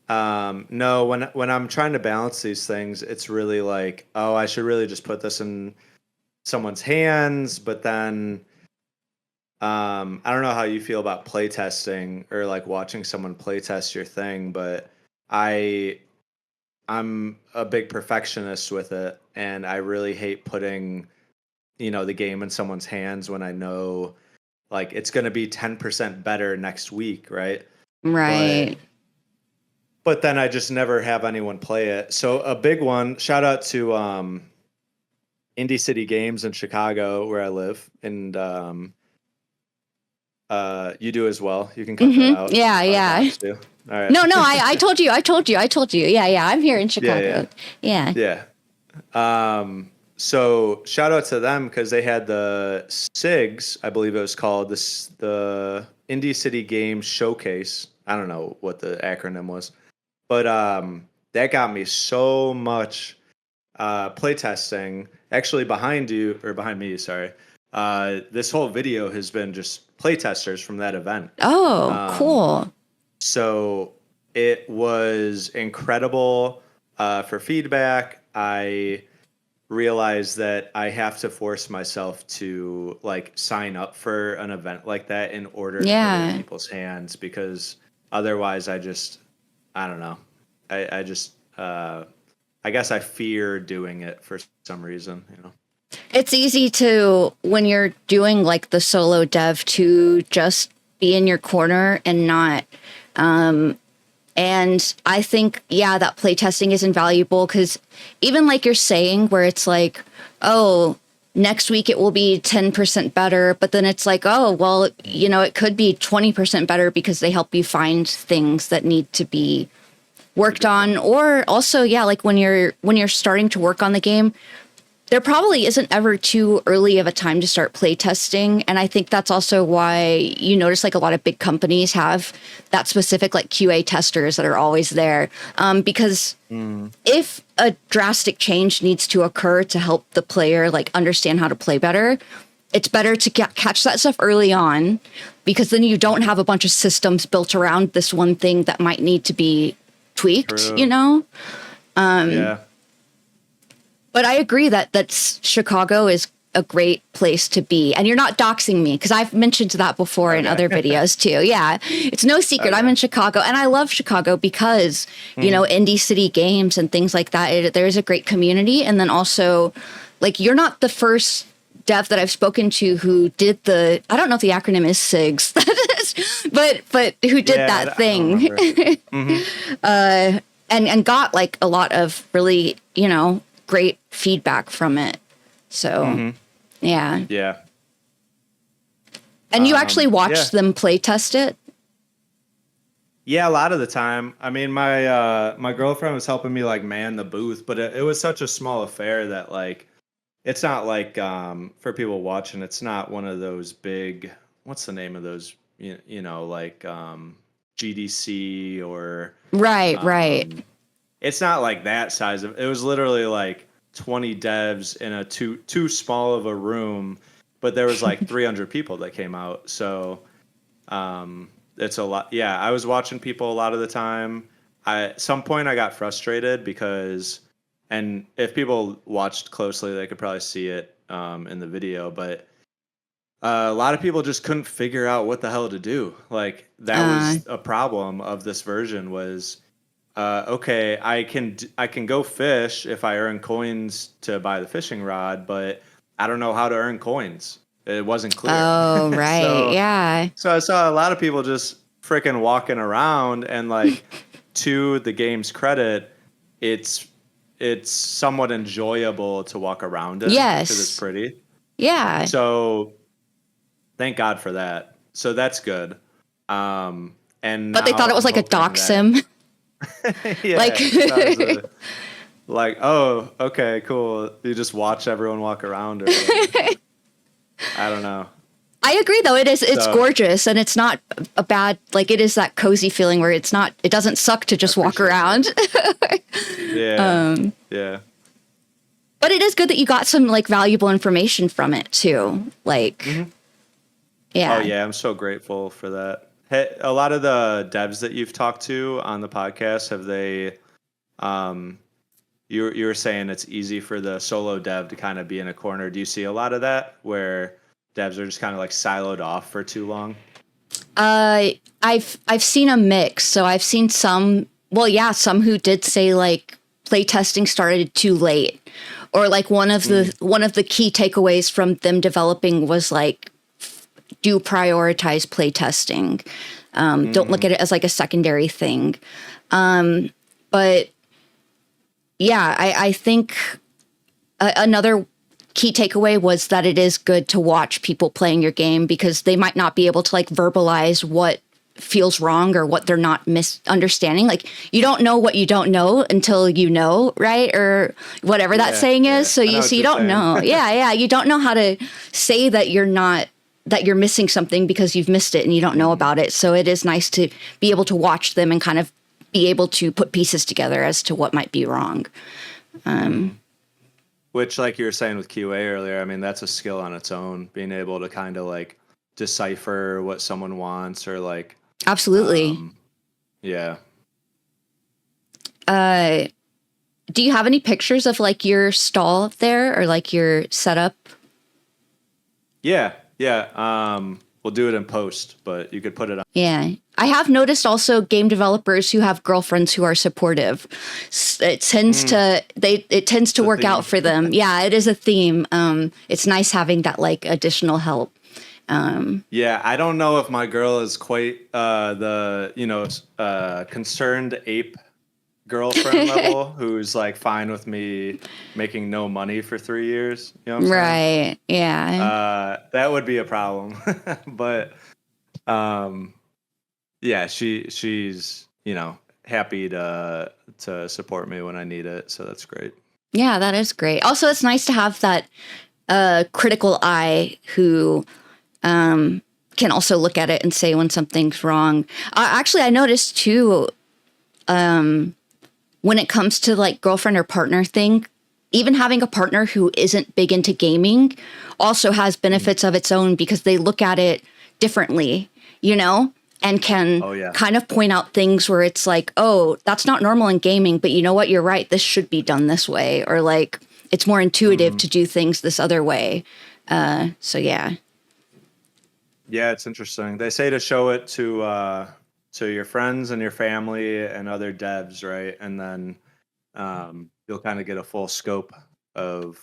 no, when I'm trying to balance these things, it's really like, oh, I should really just put this in someone's hands, but then I don't know how you feel about playtesting or like watching someone playtest your thing, but I'm a big perfectionist with it, and I really hate putting the game in someone's hands when I know like it's going to be 10% better next week, right? But Right. but then I just never have anyone play it. So a big one, shout out to Indie City Games in Chicago where I live, and you do as well. You can cut that out. Yeah, Our yeah. docs do. All right. No, I told you. Yeah, yeah. I'm here in Yeah, Chicago. Yeah. yeah. So shout out to them because they had the SIGs, I believe it was called, the Indie City Games Showcase. I don't know what the acronym was, but that got me so much playtesting. Actually, behind me, sorry. This whole video has been just playtesters from that event. Oh, cool. So it was incredible for feedback. I realized that I have to force myself to like sign up for an event like that in order to put it in people's hands, because otherwise I don't know. I guess I fear doing it for some reason, It's easy to, when you're doing like the solo dev, to just be in your corner and not. And I think, yeah, that playtesting is invaluable because even like you're saying, where it's like, oh, next week it will be 10% better. But then it's like, oh, well, it could be 20% better because they help you find things that need to be worked on. Or also, yeah, like when you're starting to work on the game, there probably isn't ever too early of a time to start playtesting. And I think that's also why you notice like a lot of big companies have that specific like QA testers that are always there. Because if a drastic change needs to occur to help the player like understand how to play better, it's better to catch that stuff early on, because then you don't have a bunch of systems built around this one thing that might need to be tweaked, True. you know? Yeah. But I agree that Chicago is a great place to be. And you're not doxing me, because I've mentioned that before in other videos too. Yeah, it's no secret. I'm in Chicago, and I love Chicago because, you know, indie city games and things like that. There's a great community. And then also, like, you're not the first dev that I've spoken to who did I don't know if the acronym is SIGs, but who did that thing. And got like a lot of really, you know, great feedback from it. So, yeah. Yeah. And you actually watched them play test it? Yeah, a lot of the time. I mean, my girlfriend was helping me like man the booth, but it was such a small affair that like it's not like for people watching, it's not one of those big, what's the name of those, you know, like GDC or Right. It's not like that size of. It was literally like 20 devs in a too small of a room, but there was like 300 people that came out. So it's a lot. Yeah, I was watching people a lot of the time. At some point I got frustrated because, and if people watched closely, they could probably see it in the video, but a lot of people just couldn't figure out what the hell to do. Like that was a problem of this version was, okay, I can go fish if I earn coins to buy the fishing rod, but I don't know how to earn coins. It wasn't clear. Oh, right. Yeah. So I saw a lot of people just freaking walking around, and like to the game's credit, it's somewhat enjoyable to walk around in Yes. because it's pretty. Yeah. So thank God for that. So that's good. And But they thought it was like a dox sim. yeah, like like, oh, okay, cool. You just watch everyone walk around, or whatever. I don't know. I agree, though. It's gorgeous, and it's not a bad, like, it is that cozy feeling where it doesn't suck to just walk around. Yeah. Yeah. But it is good that you got some like valuable information from it too. Like, yeah. Oh yeah, I'm so grateful for that. Hey, a lot of the devs that you've talked to on the podcast, have they, you were saying it's easy for the solo dev to kind of be in a corner. Do you see a lot of that where devs are just kind of like siloed off for too long? I've seen a mix. So I've seen some who did say like playtesting started too late, or like one of the key takeaways from them developing was like, do prioritize playtesting. Don't look at it as like a secondary thing. But yeah, I think another key takeaway was that it is good to watch people playing your game, because they might not be able to like verbalize what feels wrong or what they're not misunderstanding. Like, you don't know what you don't know until you know, right? Or whatever that saying is. So you don't know. Yeah. You don't know how to say that you're missing something because you've missed it and you don't know about it. So it is nice to be able to watch them and kind of be able to put pieces together as to what might be wrong. Which, like you were saying with QA earlier, I mean, that's a skill on its own, being able to kind of like decipher what someone wants, or like. Absolutely. Yeah. Do you have any pictures of like your stall there, or like your setup? Yeah. We'll do it in post, but you could put it on. Yeah. I have noticed also game developers who have girlfriends who are supportive. It tends to work out for them. Yeah, it is a theme. It's nice having that like additional help. Yeah, I don't know if my girl is quite the concerned ape girlfriend level, who's like fine with me making no money for 3 years. You know what I'm saying? Right. Yeah. That would be a problem. But yeah, she's happy to support me when I need it, so that's great. Yeah, that is great. Also, it's nice to have that critical eye who can also look at it and say when something's wrong. Actually, I noticed too, when it comes to like girlfriend or partner thing, even having a partner who isn't big into gaming also has benefits of its own because they look at it differently, you know, and can Oh yeah. kind of point out things where it's like, oh, that's not normal in gaming, but you know what? You're right. This should be done this way. Or like, it's more intuitive to do things this other way. So yeah. Yeah, it's interesting. They say to show it to your friends and your family and other devs, right? And then you'll kind of get a full scope of,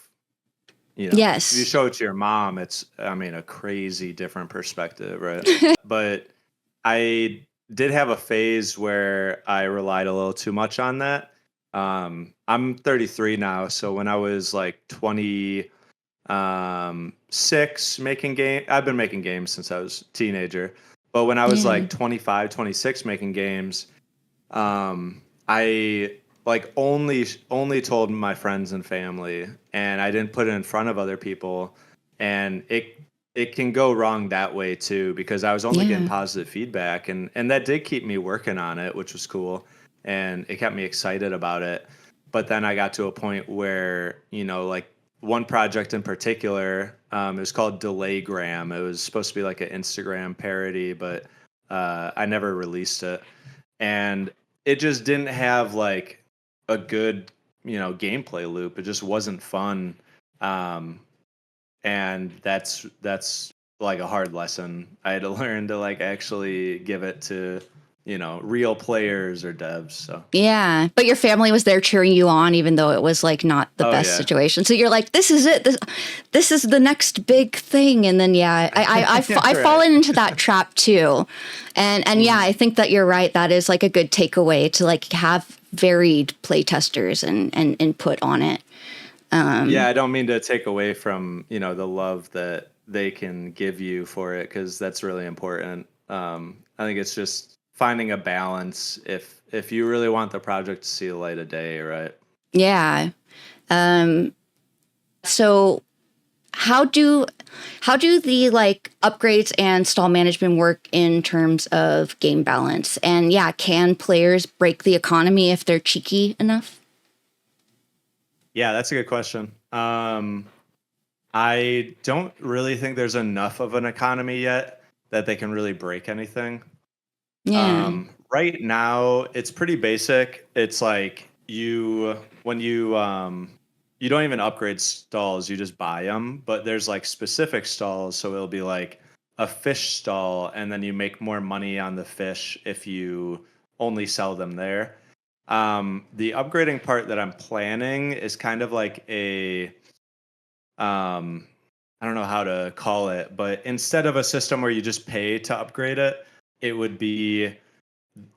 if you Yes. show it to your mom, it's, I mean, a crazy different perspective, right? But I did have a phase where I relied a little too much on that. I'm 33 now, so when I was like 26 making game, I've been making games since I was a teenager. But when I was Yeah. like 25, 26 making games, I like only told my friends and family, and I didn't put it in front of other people, and it can go wrong that way too because I was only getting Yeah. positive feedback, and that did keep me working on it, which was cool, and it kept me excited about it. But then I got to a point where, like one project in particular, it was called Delaygram. It was supposed to be like an Instagram parody, but I never released it, and it just didn't have like a good, gameplay loop. It just wasn't fun. Um, and that's like a hard lesson. I had to learn to like actually give it to, real players or devs. So, Yeah, but your family was there cheering you on, even though it was like not the oh best yeah, situation. So you're like, "This is it. This is the next big thing." And then yeah, I've right. fallen into that trap too, and yeah, I think that you're right. That is like a good takeaway to like have varied play testers and input on it. Yeah, I don't mean to take away from, the love that they can give you for it, because that's really important. I think it's just finding a balance if you really want the project to see the light of day, right? Yeah. So how do the like upgrades and stall management work in terms of game balance? And yeah, can players break the economy if they're cheeky enough? Yeah, that's a good question. I don't really think there's enough of an economy yet that they can really break anything. Yeah. Right now, it's pretty basic. It's like you don't even upgrade stalls, you just buy them. But there's like specific stalls, so it'll be like a fish stall, and then you make more money on the fish if you only sell them there. The upgrading part that I'm planning is kind of like um, I don't know how to call it, but instead of a system where you just pay to upgrade it, it would be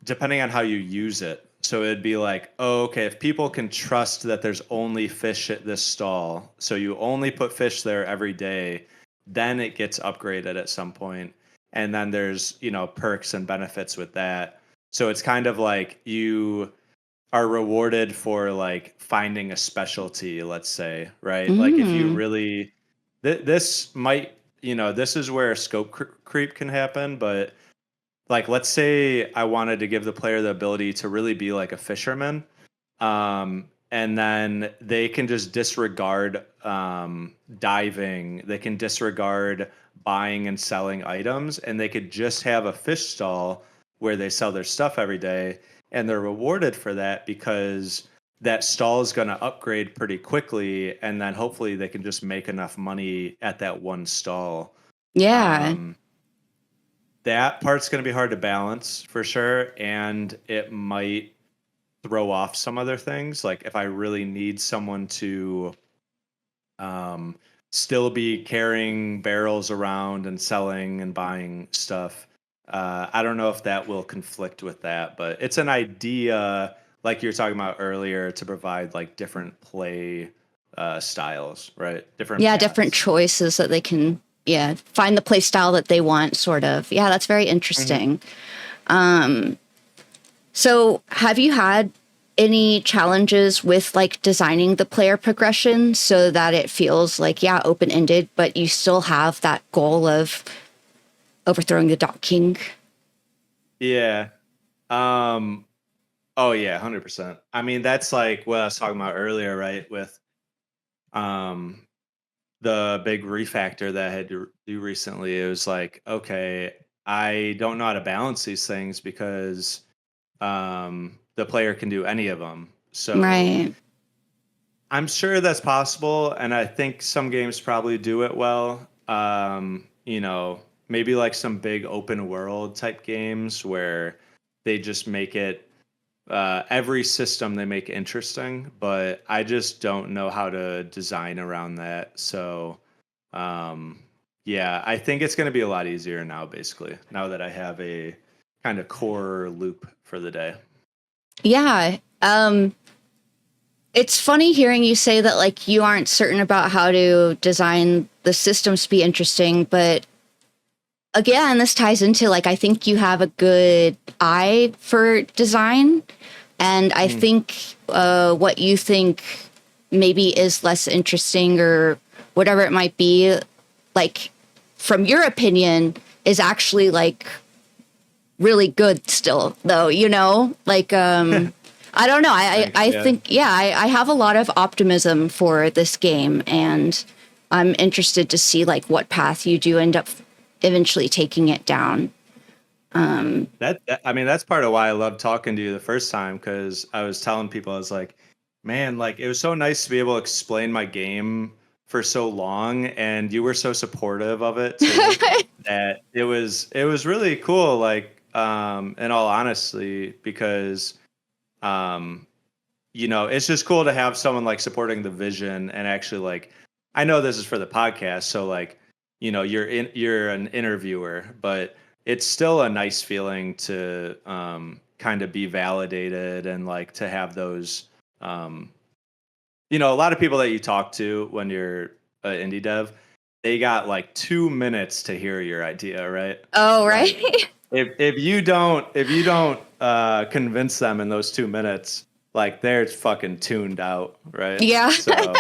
depending on how you use it. So it'd be like, oh, okay, if people can trust that there's only fish at this stall, so you only put fish there every day, then it gets upgraded at some point. And then there's, perks and benefits with that. So it's kind of like you are rewarded for like finding a specialty, let's say, right? Like if you Mm. really, this might, this is where scope creep can happen, but like let's say I wanted to give the player the ability to really be like a fisherman, and then they can just disregard diving, they can disregard buying and selling items, and they could just have a fish stall where they sell their stuff every day, and they're rewarded for that because that stall is going to upgrade pretty quickly, and then hopefully they can just make enough money at that one stall. Yeah. um, that part's going to be hard to balance for sure, and it might throw off some other things. Like if I really need someone to um, still be carrying barrels around and selling and buying stuff, I don't know if that will conflict with that, but it's an idea, like you were talking about earlier, to provide like different play styles, right? Different Yeah, different paths. choices that they can, yeah, find the play style that they want, sort of. Yeah, that's very Hmm. interesting. So have you had any challenges with like designing the player progression so that it feels like, yeah, open-ended, but you still have that goal of overthrowing the Dot King? Yeah. Um, oh yeah, 100%. I mean, that's like what I was talking about earlier, right? With um the big refactor that I had to do recently. It was like, okay, I don't know how to balance these things because the player can do any of them. So Right. I'm sure that's possible, and I think some games probably do it well. Maybe like some big open world type games where they just make it every system they make interesting, but I just don't know how to design around that. So, um, yeah, I think it's going to be a lot easier now, basically, now that I have a kind of core loop for the day. Yeah. It's funny hearing you say that like you aren't certain about how to design the systems to be interesting, but again, this ties into like I think you have a good eye for design, and I Mm. think what you think maybe is less interesting or whatever it might be, like from your opinion, is actually like really good still, though. Like I don't know. Thanks. I Yeah. think yeah, I have a lot of optimism for this game, and I'm interested to see like what path you do end up eventually taking it down. I mean, that's part of why I loved talking to you the first time, because I was telling people, I was like, man, like it was so nice to be able to explain my game for so long, and you were so supportive of it too, that it was really cool. Like, in all honesty, because um, it's just cool to have someone like supporting the vision and actually like, I know this is for the podcast, so like, you're an interviewer, but it's still a nice feeling to kind of be validated and like to have those um, a lot of people that you talk to when you're an indie dev, they got like 2 minutes to hear your idea, right? Oh, right. Like if you don't convince them in those 2 minutes, like they're fucking tuned out, right? Yeah. So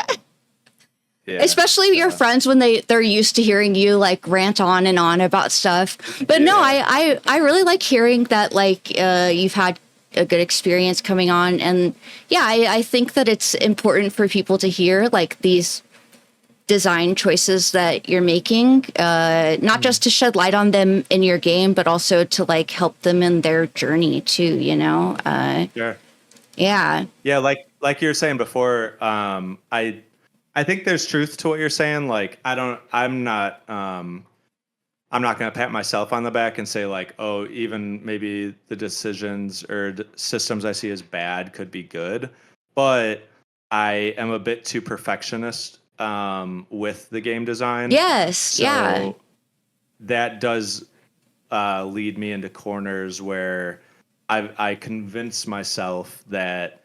yeah. Especially your So friends when they're used to hearing you like rant on and on about stuff. But no, yeah. I really like hearing that like you've had a good experience coming on. And yeah, I think that it's important for people to hear like these design choices that you're making, not Mhm. just to shed light on them in your game, but also to like help them in their journey too. Sure. Yeah. Yeah, like you were saying before, I think there's truth to what you're saying. Like I'm not going to pat myself on the back and say like, oh, even maybe the decisions or systems I see as bad could be good, but I am a bit too perfectionist with the game design. Yes. Yeah. So that does lead me into corners where I convince myself that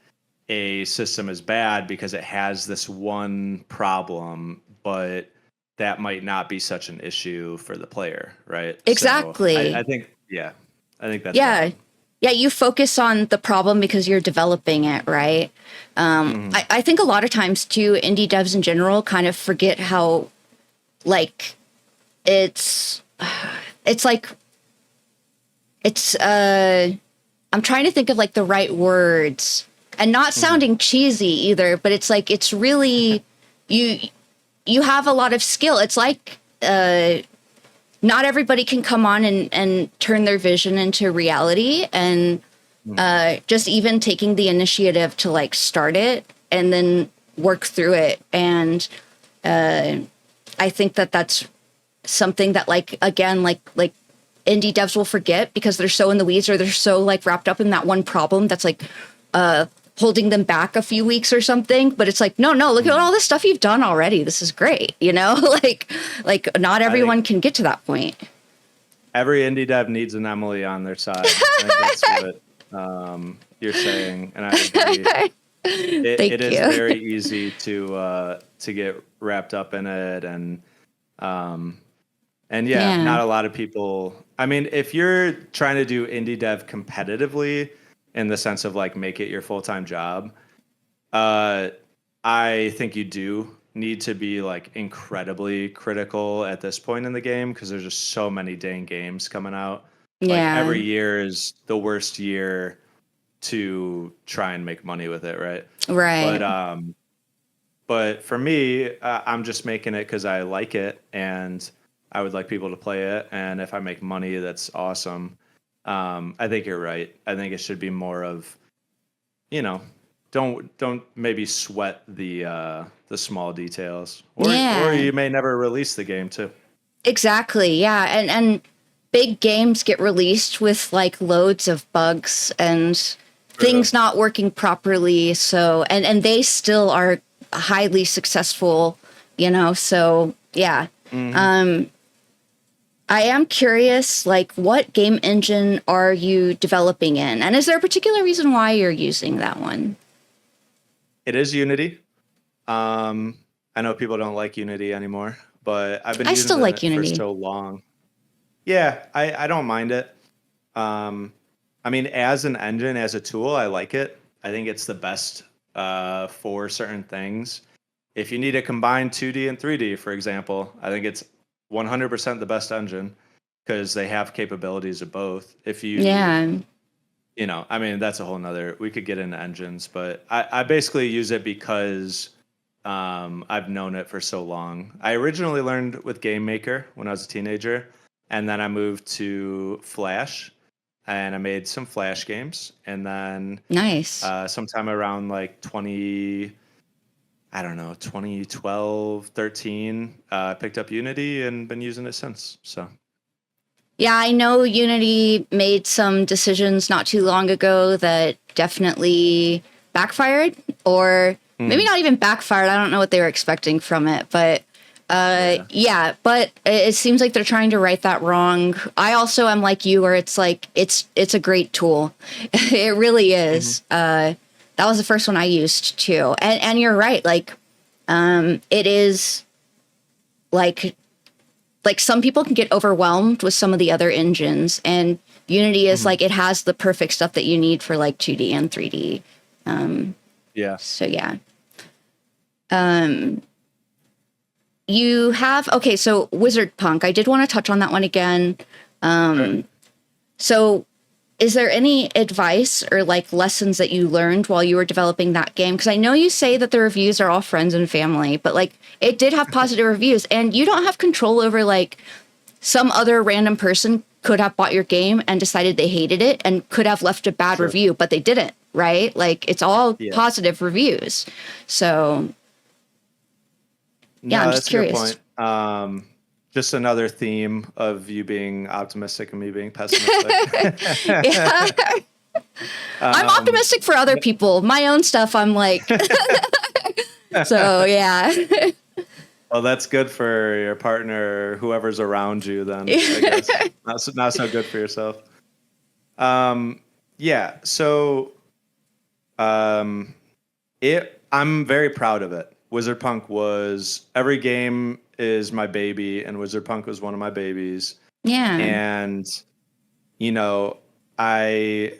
a system is bad because it has this one problem, but that might not be such an issue for the player, right? So I Exactly. think, yeah, I think that's Yeah. valid. Yeah, you focus on the problem because you're developing it, right? Hmm. I think a lot of times too, indie devs in general kind of forget how like it's it's like it's I'm trying to think of like the right words and not Hmm. sounding cheesy either, but it's like it's really you you have a lot of skill. It's like not everybody can come on and turn their vision into reality, and Hmm. just even taking the initiative to like start it and then work through it. And I think that that's something that like again like indie devs will forget because they're so in the weeds or they're so like wrapped up in that one problem that's like holding them back a few weeks or something. But it's like no, look at Hmm. all this stuff you've done already. This is great. Like not I think everyone can get to that point. every indie dev needs an Emily on their side. I think that's what you're saying, and I agree. It Thank is you. very easy to get wrapped up in it, um, and yeah, Yeah. not a lot of people. I mean, if you're trying to do indie dev competitively, in the sense of like make it your full-time job. Uh, I think you do need to be like incredibly critical at this point in the game because there's just so many dang games coming out. Like Yeah. every year is the worst year to try and make money with it, right? But Right. but for me, I'm just making it because I like it and I would like people to play it. And if I make money, that's awesome. I think you're right. I think it should be more of, you know, don't maybe sweat the small details, or Yeah. you may never release the game too. Exactly. Yeah. And big games get released with like loads of bugs and True. things not working properly. So and they still are highly successful, you know. So yeah. Hmm. I am curious, like, what game engine are you developing in? And is there a particular reason why you're using that one? It is Unity. Um, I know people don't like Unity anymore, but I've been I using still like it for Unity. so long. Yeah, I don't mind it. Um, I mean, as an engine, as a tool, I like it. I think it's the best for certain things. If you need to combine 2D and 3D, for example, I think it's 100% the best engine because they have capabilities of both. If you, Yeah. I mean, that's a whole nother, we could get into engines, but I basically use it because I've known it for so long. I originally learned with Game Maker when I was a teenager, and then I moved to Flash and I made some Flash games. And then Nice. sometime around like 20, I don't know, 2012, 13, I picked up Unity and been using it since. So, Yeah, I know Unity made some decisions not too long ago that definitely backfired, or maybe mhm, not even backfired. I don't know what they were expecting from it, but yeah. yeah, but it seems like they're trying to right that wrong. I also am like you, where it's like it's a great tool. It really Hmm. is. That was the first one I used too, and you're right. Like it is like some people can get overwhelmed with some of the other engines, and Unity is Hmm. like it has the perfect stuff that you need for like 2D and 3D. Yeah. So yeah. You have okay, so Wizard Punk. I did want to touch on that one again. Sure. So is there any advice or like lessons that you learned while you were developing that game? Because I know you say that the reviews are all friends and family, but like it did have positive reviews, and you don't have control over like some other random person could have bought your game and decided they hated it and could have left a bad Sure. review, but they didn't, right? Like it's all Yeah. positive reviews. So yeah, I'm No, just that's a good curious. point. Just another theme of you being optimistic and me being pessimistic. Yeah. I'm um, optimistic for other people. My own stuff, I'm like, so yeah. well, that's good for your partner, or whoever's around you. Then I guess not so good for yourself. Um, yeah. So um, I'm very proud of it. Wizard Punk was every game is my baby, and Wizard Punk was one of my babies. Yeah. And you know, I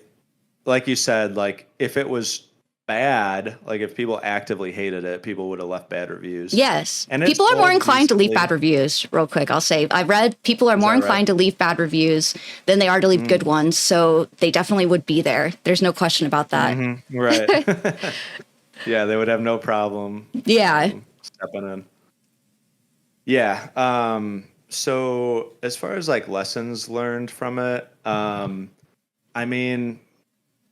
like you said, like if it was bad, like if people actively hated it, people would have left bad reviews. Yes. And it's People are more sold inclined to leave decently. bad reviews, real quick. I'll say, I read people are Is more that right? inclined to leave bad reviews than they are to leave good Mm, ones. So they definitely would be there. There's no question about that. right. Yeah, they would have no problem Yeah. stepping in. Yeah. So as far as like lessons learned from it, I mean,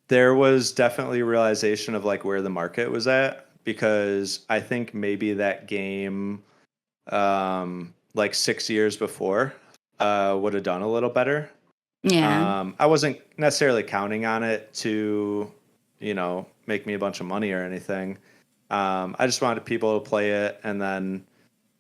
there was definitely realization of like where the market was at because I think maybe that game, like 6 years before, would have done a little better. Yeah. I wasn't necessarily counting on it to, make me a bunch of money or anything. I just wanted people to play it, and then,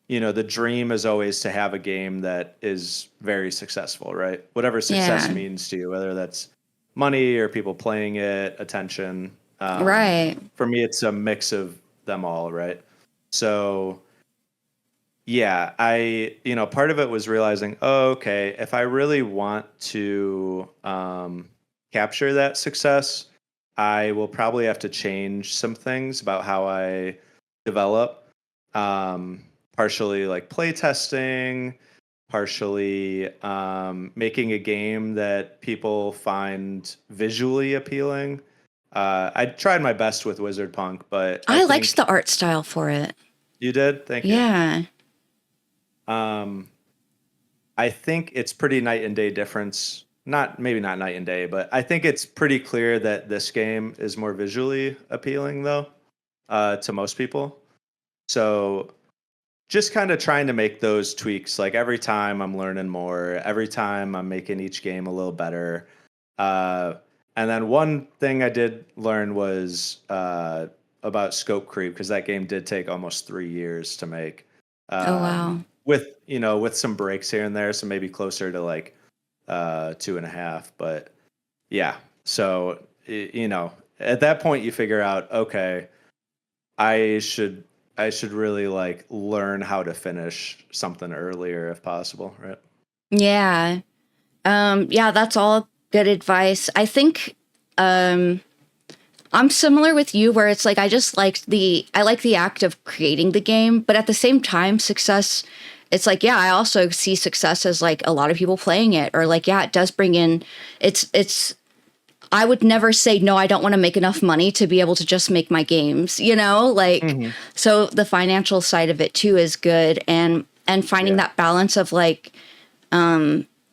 the dream is always to have a game that is very successful, right? Whatever success Yeah. means to you, whether that's money or people playing it, attention. Right. For me, it's a mix of them all, right? So, yeah, part of it was realizing, oh, okay, if I really want to capture that success, I will probably have to change some things about how I develop. Partially like playtesting, partially making a game that people find visually appealing. I tried my best with Wizard Punk, but I I liked think the art style for it. you did. Thank you. Yeah. Um, I think it's pretty night and day difference. Not maybe not night and day, but I think it's pretty clear that this game is more visually appealing though, to most people. So just kind of trying to make those tweaks. Like every time I'm learning more, every time I'm making each game a little better. Uh, and then one thing I did learn was about scope creep because that game did take almost 3 years to make. Oh, wow. With with some breaks here and there, so maybe closer to like 2.5. But yeah, so at that point you figure out, okay, I should I should really like learn how to finish something earlier if possible, right? Yeah. Yeah, that's all good advice. I think I'm similar with you where it's like I like the act of creating the game, but at the same time, success, it's like, yeah, I also see success as like a lot of people playing it, or like, yeah, it does bring in it's I would never say no, I don't want to make enough money to be able to just make my games, like Hmm. so the financial side of it too is good, and finding Yeah. that balance of like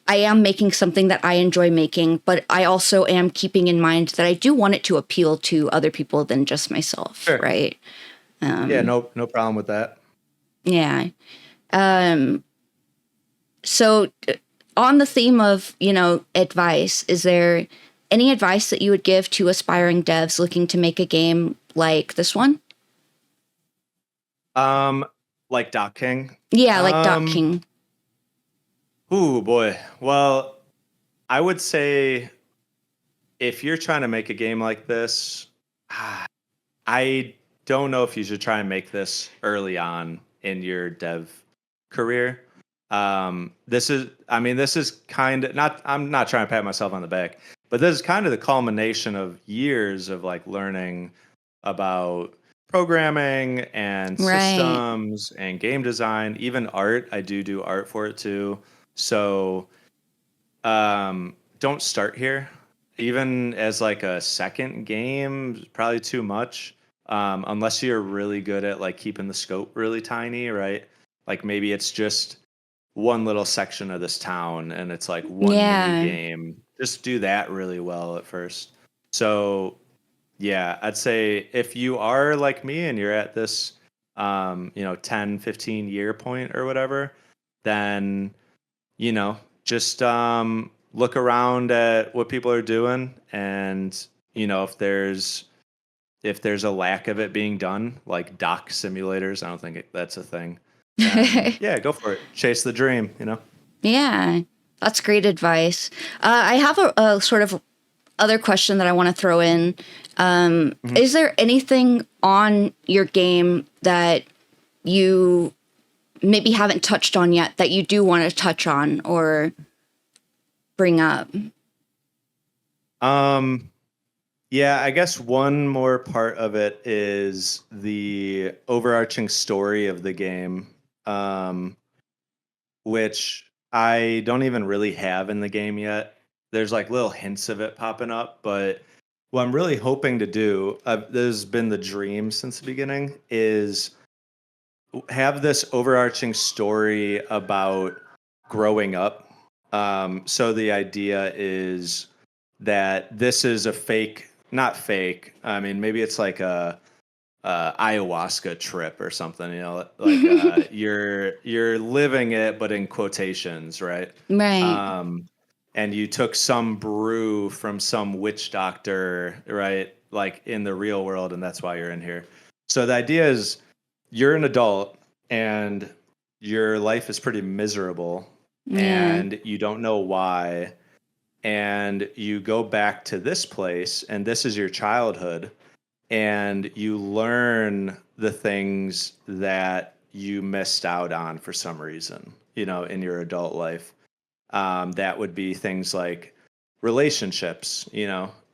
I am making something that I enjoy making, but I also am keeping in mind that I do want it to appeal to other people than just myself, Sure. right? Yeah, no problem with that. Yeah. So on the theme of, advice, is there any advice that you would give to aspiring devs looking to make a game like this one? Um like Doc King. Yeah, like Doc Um King. ooh boy. Well, I would say if you're trying to make a game like this, I don't know if you should try and make this early on in your dev career. This is kind of not, I'm not trying to pat myself on the back, but this is kind of the culmination of years of like learning about programming and Right. systems and game design, even art. I do art for it too. So don't start here. Even as like a second game, is probably too much. Unless you're really good at like keeping the scope really tiny, right? Like maybe it's just one little section of this town and it's like one mini Yeah. game. Just do that really well at first. So yeah, I'd say if you are like me and you're at this 10, 15 year point or whatever, then just look around at what people are doing, and if there's a lack of it being done, like dock simulators, I don't think that's a thing. Then yeah, go for it. Chase the dream. Yeah, that's great advice. I have a sort of other question that I want to throw in. Mhm. Is there anything on your game that you maybe haven't touched on yet that you do want to touch on or bring up? Um, yeah, I guess one more part of it is the overarching story of the game. Um, which I don't even really have in the game yet. There's like little hints of it popping up, but what I'm really hoping to do, this has been the dream since the beginning, is have this overarching story about growing up. So the idea is that this is a fake, not fake. I mean, maybe it's like a ayahuasca trip or something, like you're living it, but in quotations, right? Right. Um, and you took some brew from some witch doctor, right? Like in the real world, and that's why you're in here. So the idea is you're an adult and your life is pretty miserable Yeah. and you don't know why. And you go back to this place, and this is your childhood, and you learn the things that you missed out on for some reason, in your adult life. That would be things like relationships,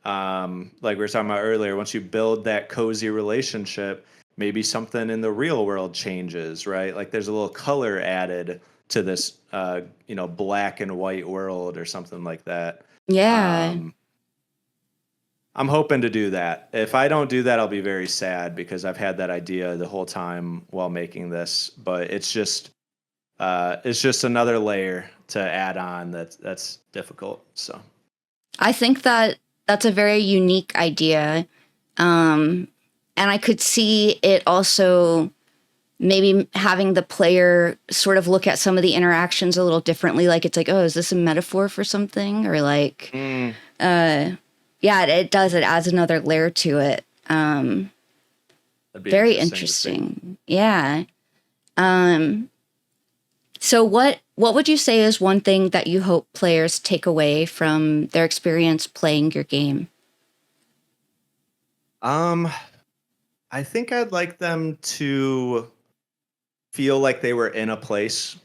like we were talking about earlier, once you build that cozy relationship, maybe something in the real world changes, right? Like there's a little color added to this, black and white world or something like that. Yeah. Um, I'm hoping to do that. If I don't do that, I'll be very sad because I've had that idea the whole time while making this, but it's just another layer to add on that's difficult. So I think that that's a very unique idea. And I could see it also maybe having the player sort of look at some of the interactions a little differently. Like it's like, oh, is this a metaphor for something? Or like, yeah, it does. It adds another layer to it. that'd be Very interesting to see. interesting. Yeah. So what would you say is one thing that you hope players take away from their experience playing your game? I think I'd like them to feel like they were in a place.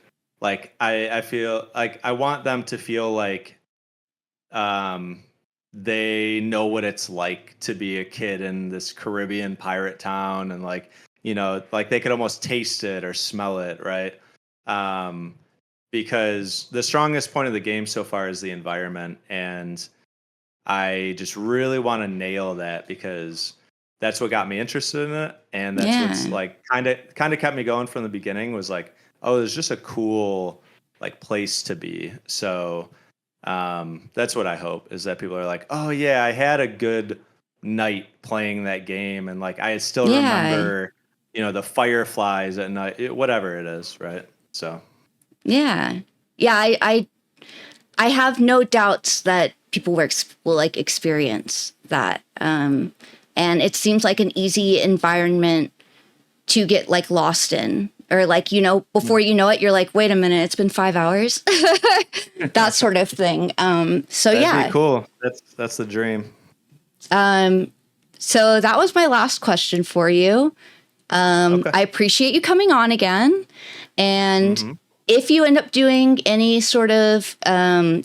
Like I feel like I want them to feel like um they know what it's like to be a kid in this Caribbean pirate town, and like, like they could almost taste it or smell it, right? Um because the strongest point of the game so far is the environment, and I just really want to nail that because that's what got me interested in it, and that's what's Yeah. like kind of kept me going from the beginning. Was like, oh, there's just a cool like place to be. So that's what I hope, is that people are like, oh yeah, I had a good night playing that game, and like I still Yeah. remember, the fireflies at night, whatever it is, right? So Yeah. Yeah, I have no doubts that people will like experience that. And it seems like an easy environment to get like lost in, or like, before you know it, you're like, wait a minute, it's been 5 hours, that sort of thing. So that'd be yeah. cool. That's the dream. So that was my last question for you. Okay. I appreciate you coming on again. And Hmm. if you end up doing any sort of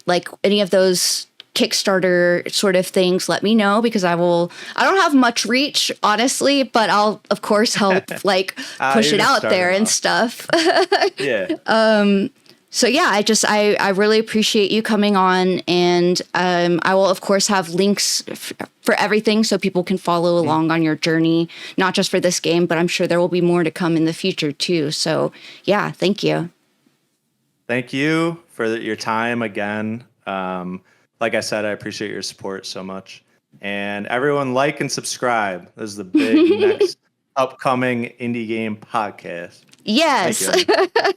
like any of those Kickstarter sort of things, let me know, because I don't have much reach, honestly, but I'll of course help like push You're it just out there starting and off. stuff. Yeah. So yeah, I really appreciate you coming on, and I will of course have links for everything so people can follow along on your journey, not just for this game, but I'm sure there will be more to come in the future too. So yeah, thank you. Thank you for your time again. Like I said, I appreciate your support so much. And everyone, like and subscribe. This is the big next upcoming indie game podcast. Thank Yes. you, Emily.